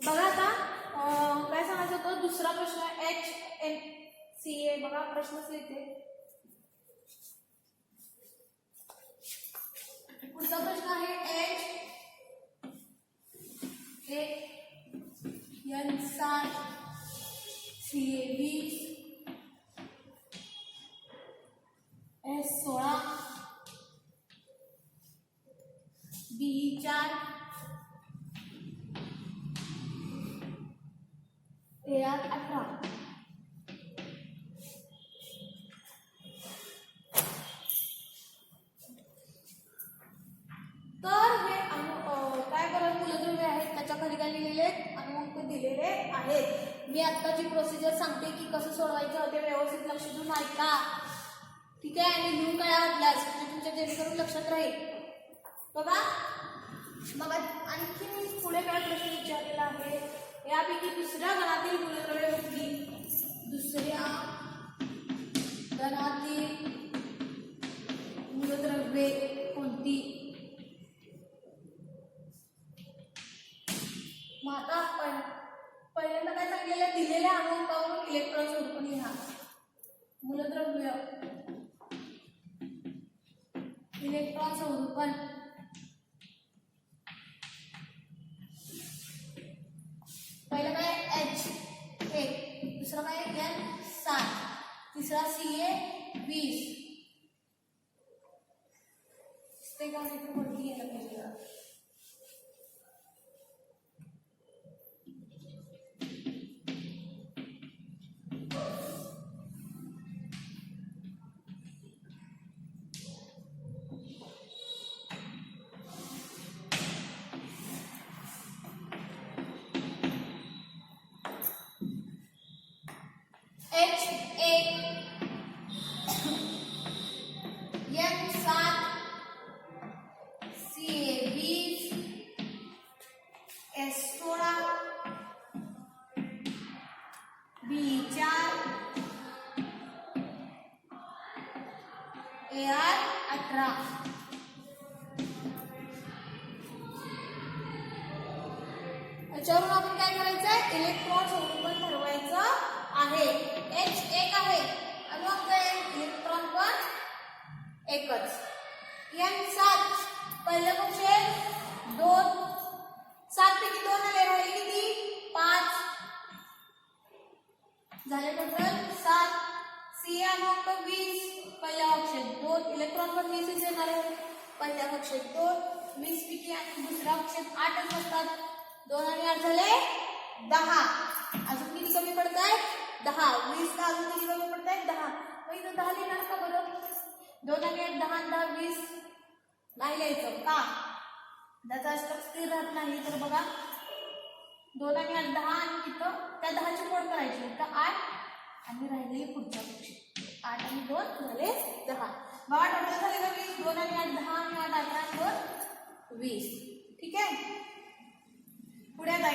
बघा आता काय सांगायचं होतं? दुसरा प्रश्न HNCA. बघा प्रश्नच लिहिते. पुढचा प्रश्न आहे HAN7 CA20 S16 BE4 AR18. तर हे काय करत मूलद्रव्य आहेत त्याच्या खाली काय लिहिलेले आहेत? अणुअंक दिलेले आहेत. मी आता जी प्रोसिजर सांगते की कसं सोडवायचं ते व्यवस्थित लक्ष देऊन ऐका. ठीक आहे. आणि लिहून काय वाटल्यास म्हणजे तुमच्या जेणेकरून लक्षात राहील. बघा आणखी मी पुढे काय प्रश्न विचारलेला आहे? यापैकी दुसऱ्या गणातील मूलद्रव्ये कुठली? दुसऱ्या गणातील इलेक्ट्रॉन स्वरूपाने लिहा. मूलद्रव्य इलेक्ट्रॉन स्वरूपन. पहिलं काय H1, दुसरा काय N7, तिसरा Ca20. ते काय वरती गेलं पाहिजे. H1, N7, Ca20, S16, B4, Ar18. याच्यावरून आपण काय करायचं आहे, इलेक्ट्रॉन स्वरूपन ठरवायचं आहे. H1 आहे अणुअंक इलेक्ट्रॉन पण एकच. N7 पहिल्या कक्षेत 2, 7 पैकी 2 आले, राहिले किती 5 झाले टोटल 7. Ca अणुअंक 20 पहिल्या कक्षेत 2, इलेक्ट्रॉन पण 20 येणार आहे. पहिल्या कक्षेत 2, 20 पैकी आणि दुसऱ्या कक्षेत 8च असतात. 2 आणि 8 झाले 10. अजून किती कमी पडत आहे 10. 20 का अजून किती कमी पडत आहे 10. मग इथं 10 लिहिणार का बरं. 2 आणि 8 10 आणि 10 20 नाही लिहायचं का, त्याचा अष्टक स्थिर राहत नाही. तर बघा 2 आणि 8 10 आणि तिथं त्या 10ची मोड करायची. तर 8 आणि राहिलेली पुढच्या कक्षेत 8 आणि 2 झाले 10. बघा टोटल झाले का 20. 2 आणि 8 10 आणि 8 18 आणि 2 20. ठीक आहे. पुढे आता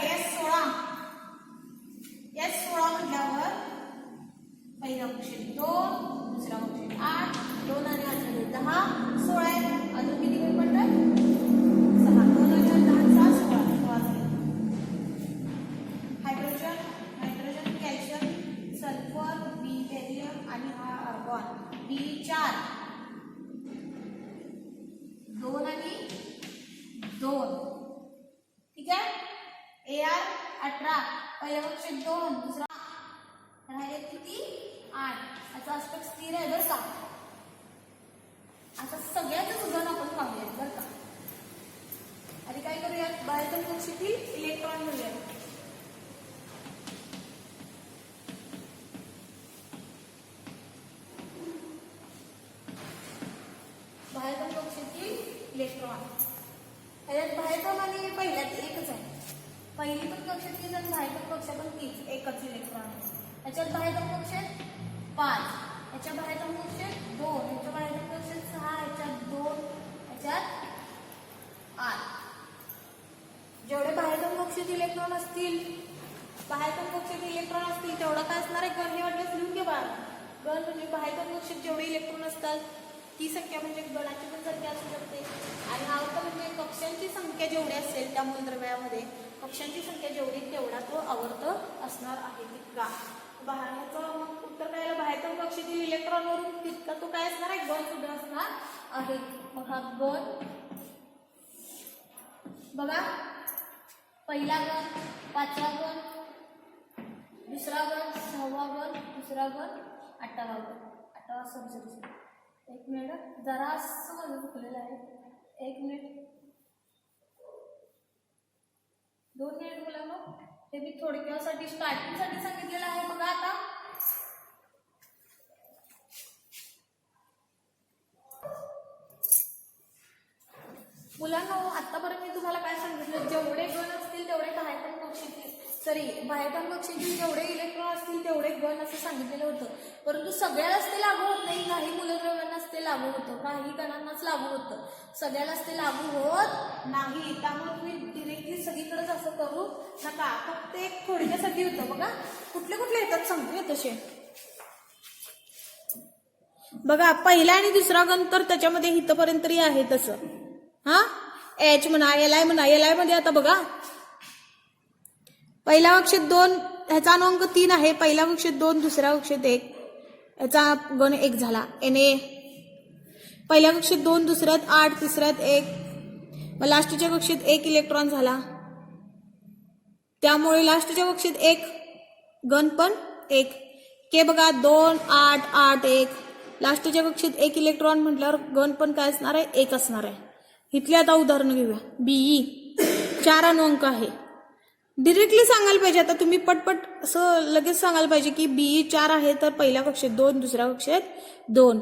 S16 म्हटल्यावर पहिल्या कक्षेत 2, दुसऱ्या कक्षेत 8, 2 आणि 8 झाले 10, 16 आहे. अजून किती कमी पडतात 6. 2 आणि 8 10 6 16 झाले. हायड्रोजन, कॅल्शियम, सल्फर, बेरियम आणि हा आर्गॉन B4. 2 आणि 2. ठीक आहे. Ar18 पहिल्या कक्षेत 2, दुसरा राहिले किती 8. याचा अष्टक स्थिर आहे बरं का. आता सगळ्याच उदाहरण आपण पाहूयात बरं का. आधी काय करूयात, बाहेरच्या कक्षेतील इलेक्ट्रॉन घेऊयात. बाहेरच्या कक्षेतील इलेक्ट्रॉन याच्यात बाहेरचा आणि पहिल्यात एकच आहे. पहिली पण कक्षेत तीच आणि बाहेरच्या कक्षात पण तीच एकच इलेक्ट्रॉन आहे. याच्यात बाहेरच्या कक्षेत 5, याच्या बाहेरच्या कक्षेत 2, याच्या बाहेरच्या कक्षेत 6, याच्यात 2, याच्यात 8. जेवढे बाहेरच्या कक्षेत इलेक्ट्रॉन असतील, तेवढं काय असणार आहे गण. हे वाटलं लिहून घे बाळा. गण म्हणजे बाहेरच्या कक्षेत जेवढे इलेक्ट्रॉन असतात ती संख्या म्हणजे गणाची पण संख्या असू शकते. आणि आवर्त म्हणजे कक्षांची संख्या जेवढी असेल त्या मूलद्रव्यामध्ये, कक्षांची संख्या जेवढी तेवढा तो आवर्त असणार आहे तितका. बाहेरचं उत्तर काय, बाहेरच्या कक्षेतील इलेक्ट्रॉनवरून तितका तो काय असणार आहे गण सुद्धा असणार आहे. मग हा गण बघा, पहिला गण, 5वा गण, दुसरा गण, 6वा गण, तिसरा गण, 8वा गण. 8वा सॉरी 1 मिनिट जरा माझं चुकलेलं आहे. 1 मिनिट 2 मिनिट मुलांना. हे मी थोडक्यासाठी स्टार्टिंगसाठी सांगितलेलं आहे. बघा आता मुलांना आतापर्यंत मी तुम्हाला काय सांगितलं, जेवढे गण असतील तेवढे बाहेरच्या कक्षेतील जेवढे इलेक्ट्रॉन असतील तेवढे गण असं सांगितलेलं होतं. परंतु सगळ्यालाच ते लागू होत नाही. काही मूलद्रव्यांनाच ते लागू होतं, काही गणांनाच लागू होतं, सगळ्यालाच ते लागू होत नाही. त्यामुळे तुम्ही डिरेक्टली सगळीकडेच असं करू नका. फक्त एक थोडक्यासाठी होतं. बघा कुठले कुठले येतात सांगते तसे. बघा पहिला आणि दुसरा गण तर त्याच्यामध्ये इथपर्यंत तरी आहे तसं. हा H म्हणा, Li म्हणा. Li मध्ये आता बघा पहिल्या कक्षेत 2 ह्याचा अनुअंक 3 आहे. पहिल्या कक्षेत 2, दुसऱ्या कक्षेत 1. याचा गण 1 झाला. Na पहिल्या कक्षेत 2, दुसऱ्यात 8, तिसऱ्यात 1. मग लास्टच्या कक्षेत 1 इलेक्ट्रॉन झाला. त्यामुळे लास्टच्या कक्षेत 1 गण पण 1. के बघा 2, 8, 8, 1. लास्टच्या कक्षेत 1 इलेक्ट्रॉन म्हटल्यावर गण पण काय असणार आहे? 1 असणार आहे. इथले आता उदाहरण घेऊया. बीई 4 अनुअंक आहे. डिरेक्टली सांगायला पाहिजे. आता तुम्ही पटपट असं लगेच सांगायला पाहिजे की बीई 4 आहे तर पहिल्या कक्षेत 2, दुसऱ्या कक्षेत 2.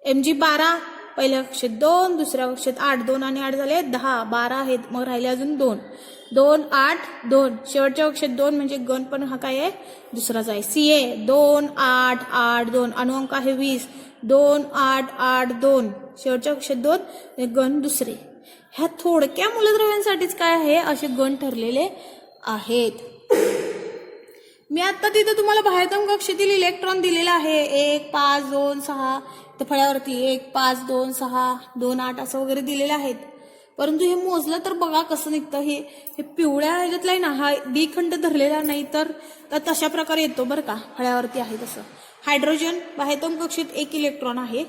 Mg 12 पहिल्या कक्षेत 2, दुसऱ्या कक्षेत 8. 2 आणि 8 झाले 10. 12 आहेत. मग राहिले अजून 2. 2, 8, 2. शेवटच्या कक्षेत 2 म्हणजे गण पण हा काय आहे? दुसराच आहे. Ca 2, 8, 8, 2. अनुअंक आहे 20. 2, 8, 8, 2. शेवटच्या कक्षेत 2 गण दुसरे. ह्या थोडक्या मूलद्रव्यांसाठीच काय आहे? असे गण ठरलेले आहेत. मी आता तिथं तुम्हाला बाह्यतम कक्षेतील इलेक्ट्रॉन दिलेला आहे. 1, 5, 2, 6. तर फळ्यावरती 1, 5, 2, 6, 2, 8 असं वगैरे दिलेले आहेत. परंतु हे मोजलं तर बघा कसं निघतं. हे पिवळ्या ह्याच्यातलं आहे ना, हा डी खंड धरलेला नाही तर तशा प्रकारे येतो बरं का. फळ्यावरती आहे तसं. हायड्रोजन बाह्यतम कक्षेत 1 इलेक्ट्रॉन आहे.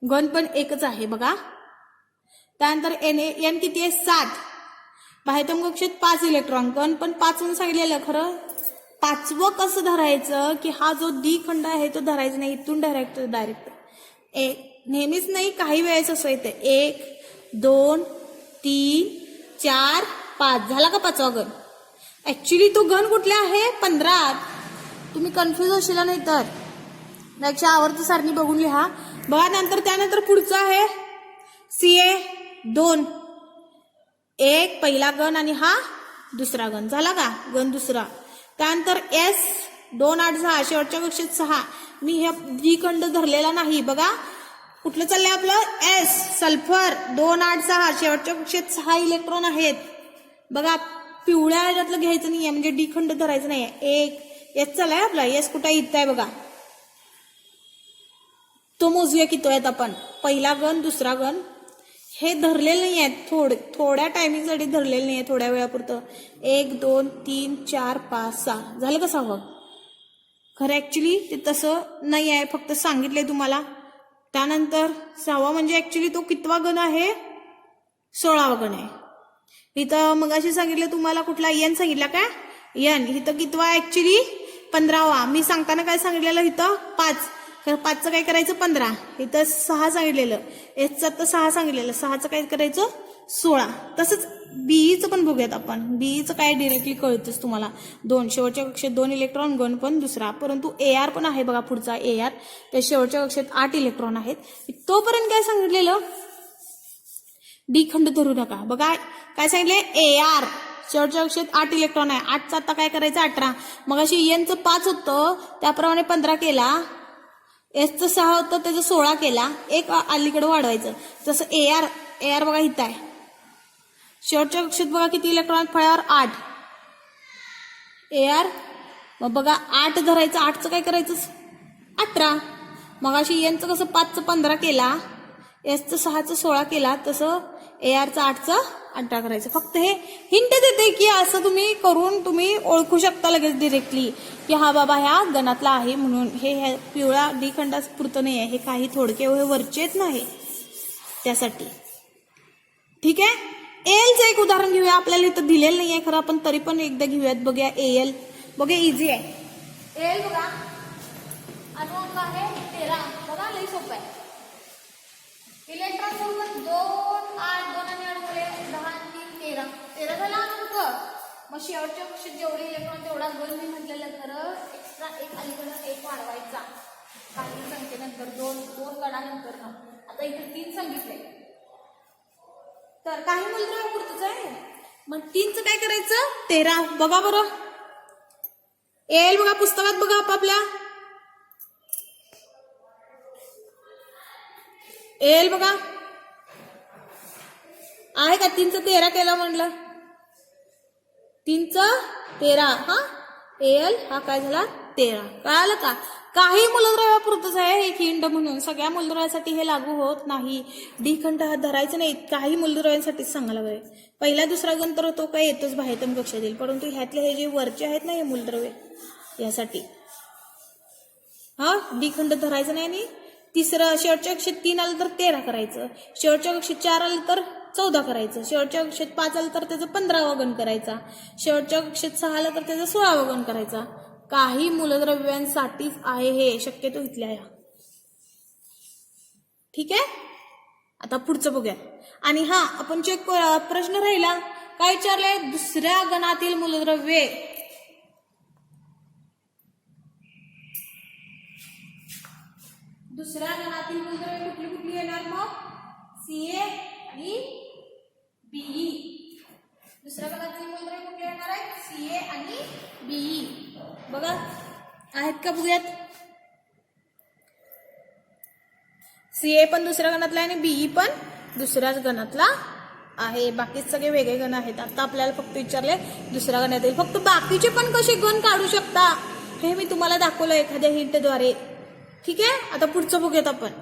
गण पण 1च आहे बघा. त्यानंतर एन किती आहे? 7. बाह्यतम कक्षेत 5 इलेक्ट्रॉन. गण पण 5 म्हणून सांगितलेलं. खरं 5वं कसं धरायचं की हा जो डी खंड आहे तो धरायचा नाही. इथून डायरेक्ट नेहमीच नाही, काही वेळेस असं येतं. 1, 2, 3, 4, 5. झाला का 5वा गण? ऍक्च्युली तो गण कुठला आहे? 15. तुम्ही कन्फ्युज असेल नाही तर त्याच्या आवर्त सारणी बघून लिहा. बघा त्यानंतर पुढचं आहे Ca 2. 1 पहिला गण आणि हा दुसरा गण. झाला का? गण दुसरा. त्यानंतर S 2, 8, 6. शेवटच्या कक्षेत 6. मी हे डी खंड धरलेला नाही. बघा कुठलं चाललंय आपलं? S sulphur 2, 8, 6. शेवटच्या कक्षेत 6 इलेक्ट्रॉन आहेत. बघा पिवळ्या ह्याच्यातलं घ्यायचं नाहीये म्हणजे डी खंड धरायचं नाहीये. 1 S चाललाय आपला. S कुठं इथं आहे बघा. तो मोजूया किती आहेत आपण. पहिला गण, दुसरा गण. हे धरलेलं नाही आहेत. थोड्या टायमिंगसाठी धरलेलं नाही आहे. थोड्या वेळापुरतं. 1, 2, 3, 4, 5, 6. झालं का 6वं? खरं ऍक्च्युली ते तसं नाही आहे. फक्त सांगितलंय तुम्हाला. त्यानंतर 6वा म्हणजे ऍक्च्युली तो कितवा गण आहे? 16वा गण आहे. इथं मगाशी सांगितलं तुम्हाला कुठला एन सांगितला का? एन. इथं कितवा ऍक्च्युली? 15वा. मी सांगताना काय सांगितलेलं? इथं 5. 5चं काय करायचं? 15. इथं 6 सांगितलेलं. एसचं तर 6 सांगितलेलं. 6चं काय करायचं? 16. तसंच बीईचं पण बघूयात आपण. बीईचं काय डिरेक्टली कळतंच तुम्हाला. 2 शेवटच्या कक्षेत 2 इलेक्ट्रॉन. गण पण दुसरा. परंतु एआर पण आहे बघा पुढचा. एआर त्या शेवटच्या कक्षेत 8 इलेक्ट्रॉन आहेत. तोपर्यंत काय सांगितलेलं? डी खंड धरू नका. बघा काय सांगितले? एआर शेवटच्या कक्षेत 8 इलेक्ट्रॉन आहे. 8चं आता काय करायचं? 18. मग अशी एनचं 5 होतं त्याप्रमाणे 15 केला. एसचं 6 होतं त्याचं 16 केला. 1 अलीकडे वाढवायचं. तसं एआर बघा इथं आहे. शेवटच्या कक्षेत बघा किती इलेक्ट्रॉन? फळ्यावर 8. एआर मग बघा 8 धरायचं. 8चं काय करायचं? 18. मग अशी एनचं कसं 5चं 15 केला. एसचं 6चं 16 केला. तसं एआरचं 8चं 18 करायचं. फक्त हे हिंट देते की असं तुम्ही करून तुम्ही ओळखू शकता लगेच डिरेक्टली की हा बाबा ह्या गणातला आहे म्हणून. हे पिवळा डी खंडाच पुरतं नाही आहे. हे काही थोडके वरचेच नाही त्यासाठी. ठीक आहे. एलचं एक उदाहरण घेऊया. आपल्याला इथं दिलेलं नाही आहे खरं आपण तरी पण एकदा घेऊयात. बघूया एल. बघूया इझी आहे. एल बघा अनुअंक आहे 13. बघा लई सोपं आहे. इलेक्ट्रॉन सोबत 2, 8, 2 आणि 8 झाले 10 आणि 3, 13. 13 झाला अनुअंक. मग शेवटच्या कक्षेत जेवढे इलेक्ट्रॉन तेवढा गण मी म्हटलेलं खरं एक्स्ट्रा 1 अलीकडं 1 वाढवायचा. काही संख्येनंतर 2 गणानंतर ना. आता इथे 3 सांगितले तर काही मूलद्रव्य पुरतच आहे. मग 3चं काय करायचं? 13. बघा बरं. एल बघा पुस्तकात बघा आपापल्या. एल बघा आहे का? 3चं 13 केलं म्हणलं. 3चं 13. हा Al हा काय झाला 13. कळालं का? काही मूलद्रव्यापुरतच आहे एक हिंड म्हणून, सगळ्या मूलद्रव्यासाठी हे लागू होत नाही. डी खंड हा धरायचं नाही, काही मूलद्रव्यांसाठीच सांगायला लागेल. पहिला दुसरा गण तर तो काय येतोच बाह्यतम कक्षात येईल, परंतु ह्यातले हे जे वरचे आहेत ना हे मूलद्रव्य यासाठी डी खंड धरायचं नाही. आणि तिसरं शेवटच्या कक्षेत 3 आलं तर 13 करायचं, शेवटच्या कक्षेत 4 आलं तर 14 करायचं, शेवटच्या कक्षेत 5 आलं तर त्याचं 15वा गण करायचा, शेवटच्या कक्षेत 6 आलं तर त्याचा 16वा गण करायचा. काही मूलद्रव्यांसाठीच आहे हे, शक्यतो इथल्या या. ठीक आहे, आता पुढचं बघूया. आणि आपण चेक प्रश्न राहिला काय विचारलंय, दुसऱ्या गणातील मूलद्रव्ये दुसऱ्या गणातील मूलद्रव्ये कुठली कुठली येणार मग, Ca आणि Be. दुसऱ्या गणातील मूलद्रव्ये कुठली येणार आहेत, Ca आणि Be. बघा आहेत का, बघूयात. Ca पण दुसऱ्या गणातला आहे आणि Be पण दुसऱ्याच गणातला आहे. बाकी सगळे वेगळे गण आहेत. आता आपल्याला फक्त विचारले दुसऱ्या गणातील, फक्त बाकीचे पण कसे गण काढू शकता हे मी तुम्हाला दाखवलं एखाद्या हिंटद्वारे. ठीक आहे, आता पुढचं बघूयात आपण.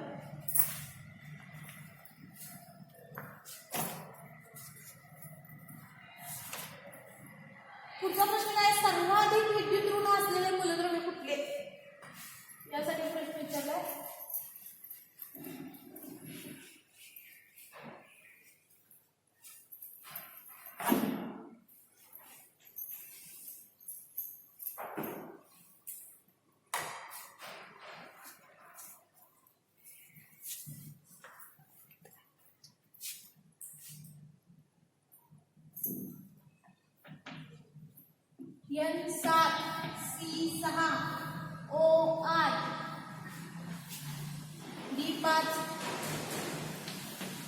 पुढचा प्रश्न काय, सर्वाधिक विद्युत ऋण असलेले मूलद्रव्य कुठले, यासाठी प्रश्न विचारलाय. N7 C6 O8 D5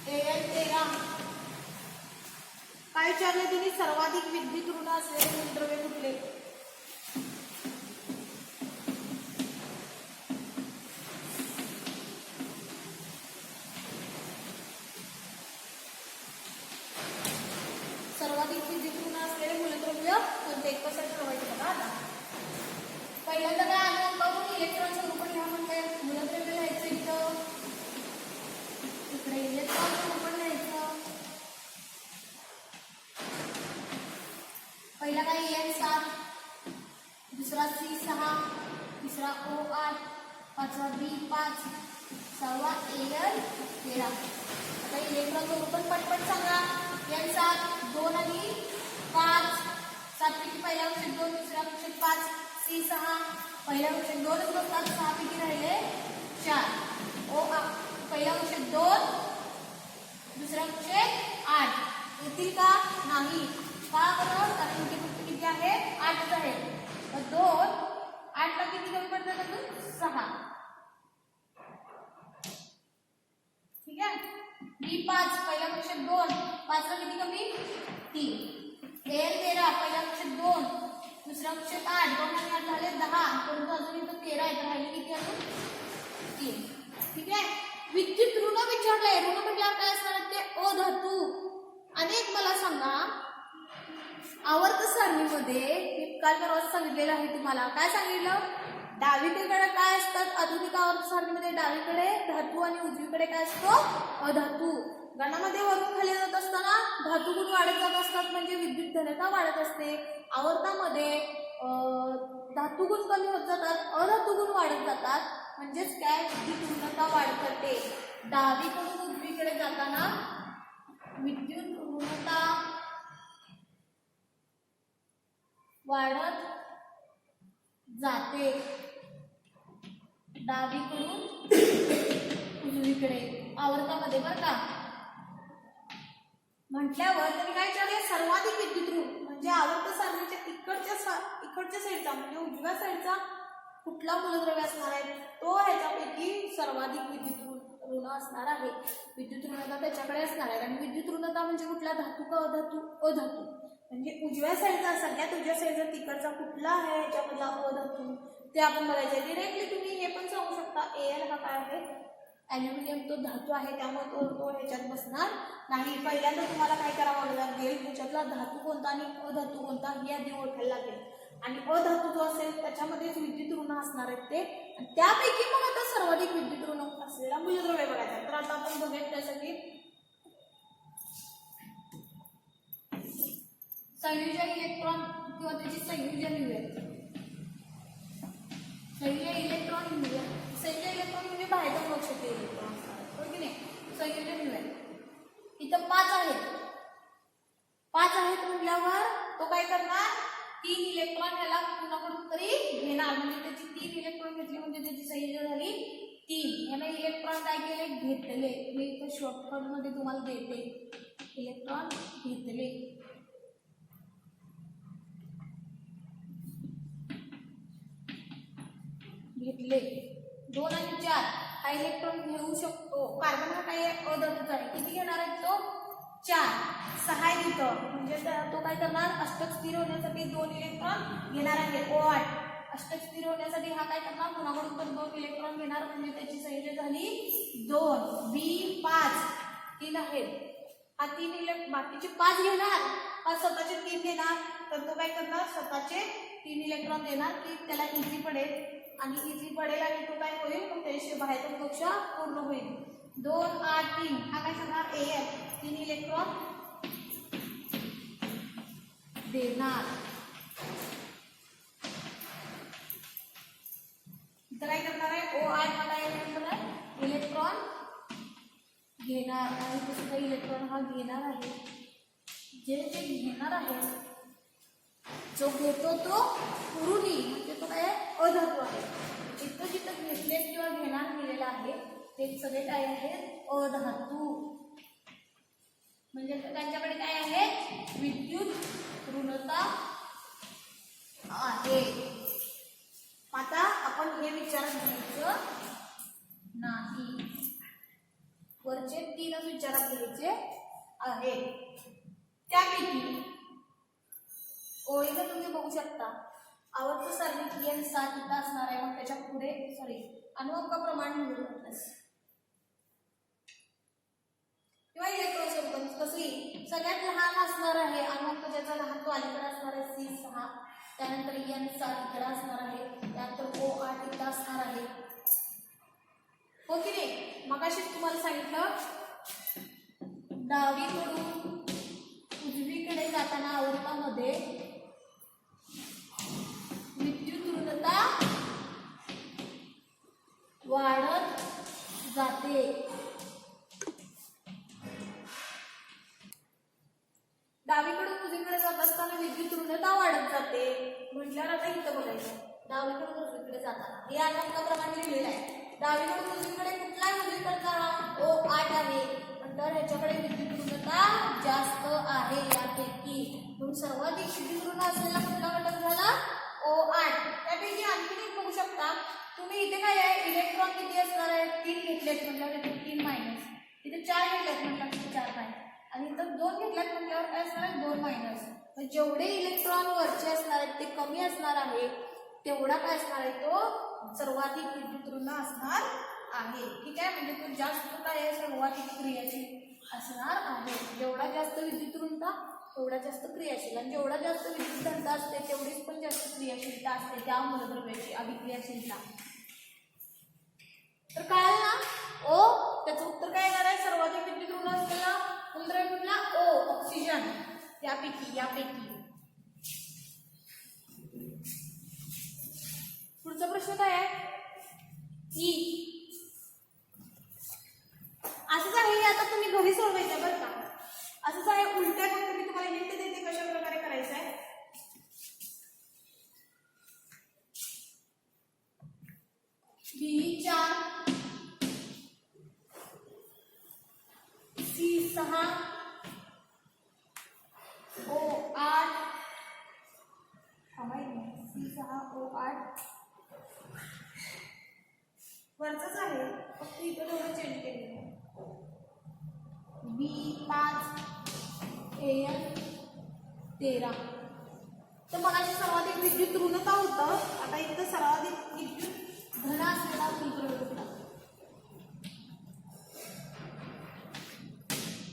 Al13. काय विचारले तुम्ही, सर्वाधिक विद्युत ऋण असलेले मूलद्रव्य कुठले. सर्वाधिक विद्युत ऋण असलेले मूलद्रव्य कोणते, कसं ठरवायचं बघा. आता पहिल्यांदा काय अणुअंकावरून इलेक्ट्रॉनचं रूपण लिहा म्हणते, मूलद्रव्य लिहायचं इथं, इकडे इलेक्ट्रॉनचं रूपण लिहायचं. पहिला काय N7, दुसरा C6, तिसरा O8, पाचवा B5, सहावा Al13. आता इलेक्ट्रॉनचं रूपण पटपट सांगा. N7 2 आणि 5, 7 पैकी पहिल्या कक्षेत 2, दुसऱ्या कक्षेत 5. C6 पहिल्या कक्षेत 2च बसतात, 6 पैकी राहिले 4. O8 पहिल्या कक्षेत 2, दुसऱ्या कक्षेत 8. येतील का, नाही. का बरं, कारण इथे फक्त किती आहे, 8च आहे. तर 2 8 ला किती कमी पडतात अजून, 6. ठीक आहे. B5 पहिल्या कक्षेत 2, 5 ला किती कमी, 3. Al13 पहिल्या कक्षेत 2, दुसऱ्या कक्षेत 8, 2 आणि 8 झाले 10, परंतु अजून इथं 13 आहे, तर राहिले किती अजून 3. ठीक आहे. विद्युत ऋण विचारलंय, ऋण म्हटल्यावर काय असणार ते अधातू. अनेक मला सांगा, आवर्त सारणीमध्ये मी काल परवा सांगितलेलं आहे तुम्हाला, काय सांगितलं, डावीकडे काय असतात, आधुनिक आवर्त सारणीमध्ये डावीकडे धातू आणि उजवीकडे काय असतो, अधातू. गणामध्ये वरून खाली जात असताना धातू गुण वाढत जात असतात, म्हणजे विद्युत घनता वाढत असते. आवर्तामध्ये धातू गुण कमी होत जातात, अधातू गुण वाढत जातात, म्हणजेच काय, विद्युत ऋणता वाढत जाते. डावीकडून उजवीकडे जाताना विद्युत ऋणता वाढत जाते, डावीकडून उजवीकडे आवर्तामध्ये, बरं का. म्हटल्यावर तुम्ही काय विचारले, सर्वाधिक विद्युत ऋण म्हणजे आवर्त सारणीच्या इकडच्या साईडचा म्हणजे उजव्या साईडचा कुठला मूलद्रव्य असणार आहे, तो ह्याच्यापैकी सर्वाधिक विद्युत ऋण असणार आहे. विद्युत ऋणता त्याच्याकडे असणार आहे. आणि विद्युत ऋणता म्हणजे कुठला, धातू का अधातू, अधातू. म्हणजे उजव्या साईडचा, सगळ्यात उजव्या साईडचा तिकडचा कुठला आहे ह्याच्यामधला अधातू ते आपण बघायचं. डिरेक्टली तुम्ही हे पण सांगू शकता, Al हा काय आहे, ॲल्युमिनियम तो धातू आहे, त्यामुळे तो ह्याच्यात बसणार नाही. पहिल्यांदा तुम्हाला काय करावं लागेल, ह्याच्यातला धातू कोणता आणि अधातू कोणता हे आधी ओळखायला लागेल. आणि अधातू जो असेल त्याच्यामध्येच विद्युत ऋण असणार आहेत ते. आणि त्यापैकी मग आता सर्वाधिक विद्युत ऋण असलेला मूलद्रव्य बघायचा. तर आता आपण बघूया त्यासाठी संयोजन इलेक्ट्रॉन किंवा त्याची संयोजन लिहूयात. संयोजन इलेक्ट्रॉन लिहूया. संयोजन इलेक्ट्रॉन म्हणजे बाहेर कक्षाचे इलेक्ट्रॉन असतात, हो की नाही. संयोजन लिहूया. इथं 5 आहेत म्हटल्यावर तो काय करणार, 3 इलेक्ट्रॉन याला कुणाकडून तरी घेणार. म्हणजे त्याची 3 इलेक्ट्रॉन घेतली म्हणजे त्याची संयोजन झाली 3. याने इलेक्ट्रॉन काय केले, घेतले. मी इथं शॉर्टकट मध्ये तुम्हाला देते. इलेक्ट्रॉन घेतले. घेतले 2 आणि 4 हा इलेक्ट्रॉन घेऊ शकतो. कार्बन हा काय अधातूचा आहे. किती घेणार आहे तो, 4. 6 आहे इथं म्हणजे तो काय करणार, अष्टक स्थिर होण्यासाठी 2 इलेक्ट्रॉन घेणार आहे. O8 अष्टक स्थिर होण्यासाठी हा काय करणार, कुणाकडून पण 2 इलेक्ट्रॉन घेणार म्हणजे त्याची संयोजन झाली 2. B5 3 आहेत. हा 3 बाकीचे 5 घेणार, हा स्वतःचे 3 घेणार. तर तो काय करणार, स्वतःचे 3 इलेक्ट्रॉन देणार की त्याला इझी पडेल. आणि इझी पडेल आणि तो काय होईल, मग त्याची बाहेरचा कक्षा पूर्ण होईल. 2 8 3 हा काय करणार, Al 3 इलेक्ट्रॉन देणार. इथं काय करणार आहे, O8 हा काय करणार आहे, इलेक्ट्रॉन घेणार. आणि दुसरा इलेक्ट्रॉन हा घेणार आहे. जे घेणार आहे, जो घेतो तो पुरुणी म्हणजे तो काय अधातू आहे. जिथं जिथं घेतले किंवा घेणार दिलेला आहे ते सगळे काय आहेत, अधातू. म्हणजे त्यांच्याकडे काय आहे, विद्युत ऋणता आहे. आता आपण हे विचारात घ्यायचं नाही, वरचे 3च विचारात घ्यायचे आहे. त्यापैकी ओळीला तुम्ही बघू शकता आवर्त सारणी N7 इथं असणार आहे. मग त्याच्या पुढे अणुअंक प्रमाण मिळवलं किंवा इलेक्ट्रॉन स्वरूपात कसली सगळ्यात लहान असणार आहे. अणुअंक ज्याचा लहान तो अलीकडे असणार आहे C6. त्यानंतर N7 इकडे असणार आहे. त्यानंतर O8 इथं असणार आहे, हो की नाही. मगाशी तुम्हाला सांगितलं डावीकडून उजवीकडे जाताना आवर्तामध्ये विद्युत ऋणता वाढत जाते. डावीकडून उजवीकडे जात असताना विद्युत ऋणता वाढत जाते म्हटल्यावर आता इथं बघायचं, डावीकडून उजवीकडे जाताना हे अणुअंकाप्रमाणे लिहिलेलं आहे. डावीकडून उजवीकडे कुठला उजवीकडचा O8 आहे, तर ह्याच्याकडे विद्युत ऋणता जास्त आहे यापैकी. म्हणून सर्वाधिक विद्युत ऋण असलेला कुठला घटक झाला, O8. त्यापैकी आणखी एक बघू शकता तुम्ही, इथे काय आहे, इलेक्ट्रॉन किती असणार आहे, 3 घेतलेत म्हटल्यावर इथे 3 मायनस. इथे 4 घेतलेत म्हटल्यावर 4 मायनस. आणि इथं 2 घेतल्यात म्हटल्यावर काय असणार आहे, 2 मायनस. जेवढे इलेक्ट्रॉन वरचे असणार आहेत ते कमी असणार आहे, तेवढा काय असणार आहे, तो सर्वाधिक विद्युत ऋण असणार आहे. ठीक आहे, म्हणजे तो जास्त काय आहे, सर्वाधिक क्रियाशील असणार आहे. जेवढा जास्त विद्युत ऋणता तेवढा जास्त क्रियाशील. आणि जेवढा जास्त विद्युत घनता असते तेवढीच पण जास्त क्रियाशीलता असते त्या मूलद्रव्याची, अभिक्रियाशीलता. तर कळालं ना. ओ त्याचं उत्तर काय येणार आहे, सर्वाधिक विद्युत ऋण असलेला मूलद्रव्य कुठला, O ऑक्सिजन. यापैकी पुढचा प्रश्न काय आहे, ई. असंच आहे, आता तुम्ही घरी सोडवायचं बरं का. असंच आहे, उलट्या फक्त मी तुम्हाला हिंट देते कशा प्रकारे करायचं आहे. B4 C6 O8 C6 O8 वरचंच आहे, फक्त इथं थोडं चेंज केलेलं आहे. B5 Al13. तर मगाशी सर्वाधिक विद्युत ऋणता होतं, आता इथं सर्वाधिक विद्युत धन असलेला मूलद्रव्य होता.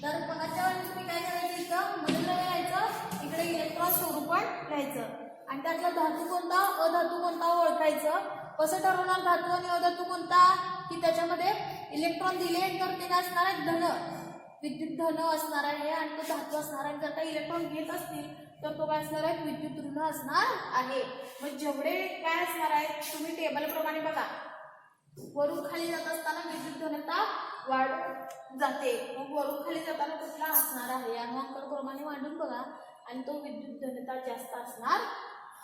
तर मगाच्या वेळेस तुम्ही काय करायचं, इथं मूलद्रव्य लिहायचं, इकडे इलेक्ट्रॉन स्वरूपात लिहायचं. आणि त्यातला धातू कोणता अधातू कोणता ओळखायचं. कसं ठरवणार धातू आणि अधातू कोणता की त्याच्यामध्ये इलेक्ट्रॉन दिले तर ते काय असणार आहे धन, विद्युत धन असणार आहे आणि तो धातू असणार आहे. जर का इलेक्ट्रॉन घेत असतील तर तो काय असणार आहे विद्युत ऋण असणार आहे. मग जेवढे काय असणार आहे तुम्ही टेबल प्रमाणे बघा, वरून खाली जात असताना विद्युत धनता वाढ जाते. मग वरून खाली जाताना कुठला असणार आहे अनुअंकाप्रमाणे मांडून बघा आणि तो विद्युत धनता जास्त असणार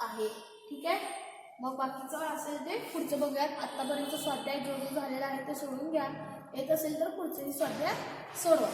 आहे. ठीक आहे. मग बाकीचं असेल ते पुढचं बघूयात. आतापर्यंत स्वाध्याय जो जो झालेला आहे ते सोडून घ्या. येत असेल तर पुढचंही स्वाध्याय सोडवा.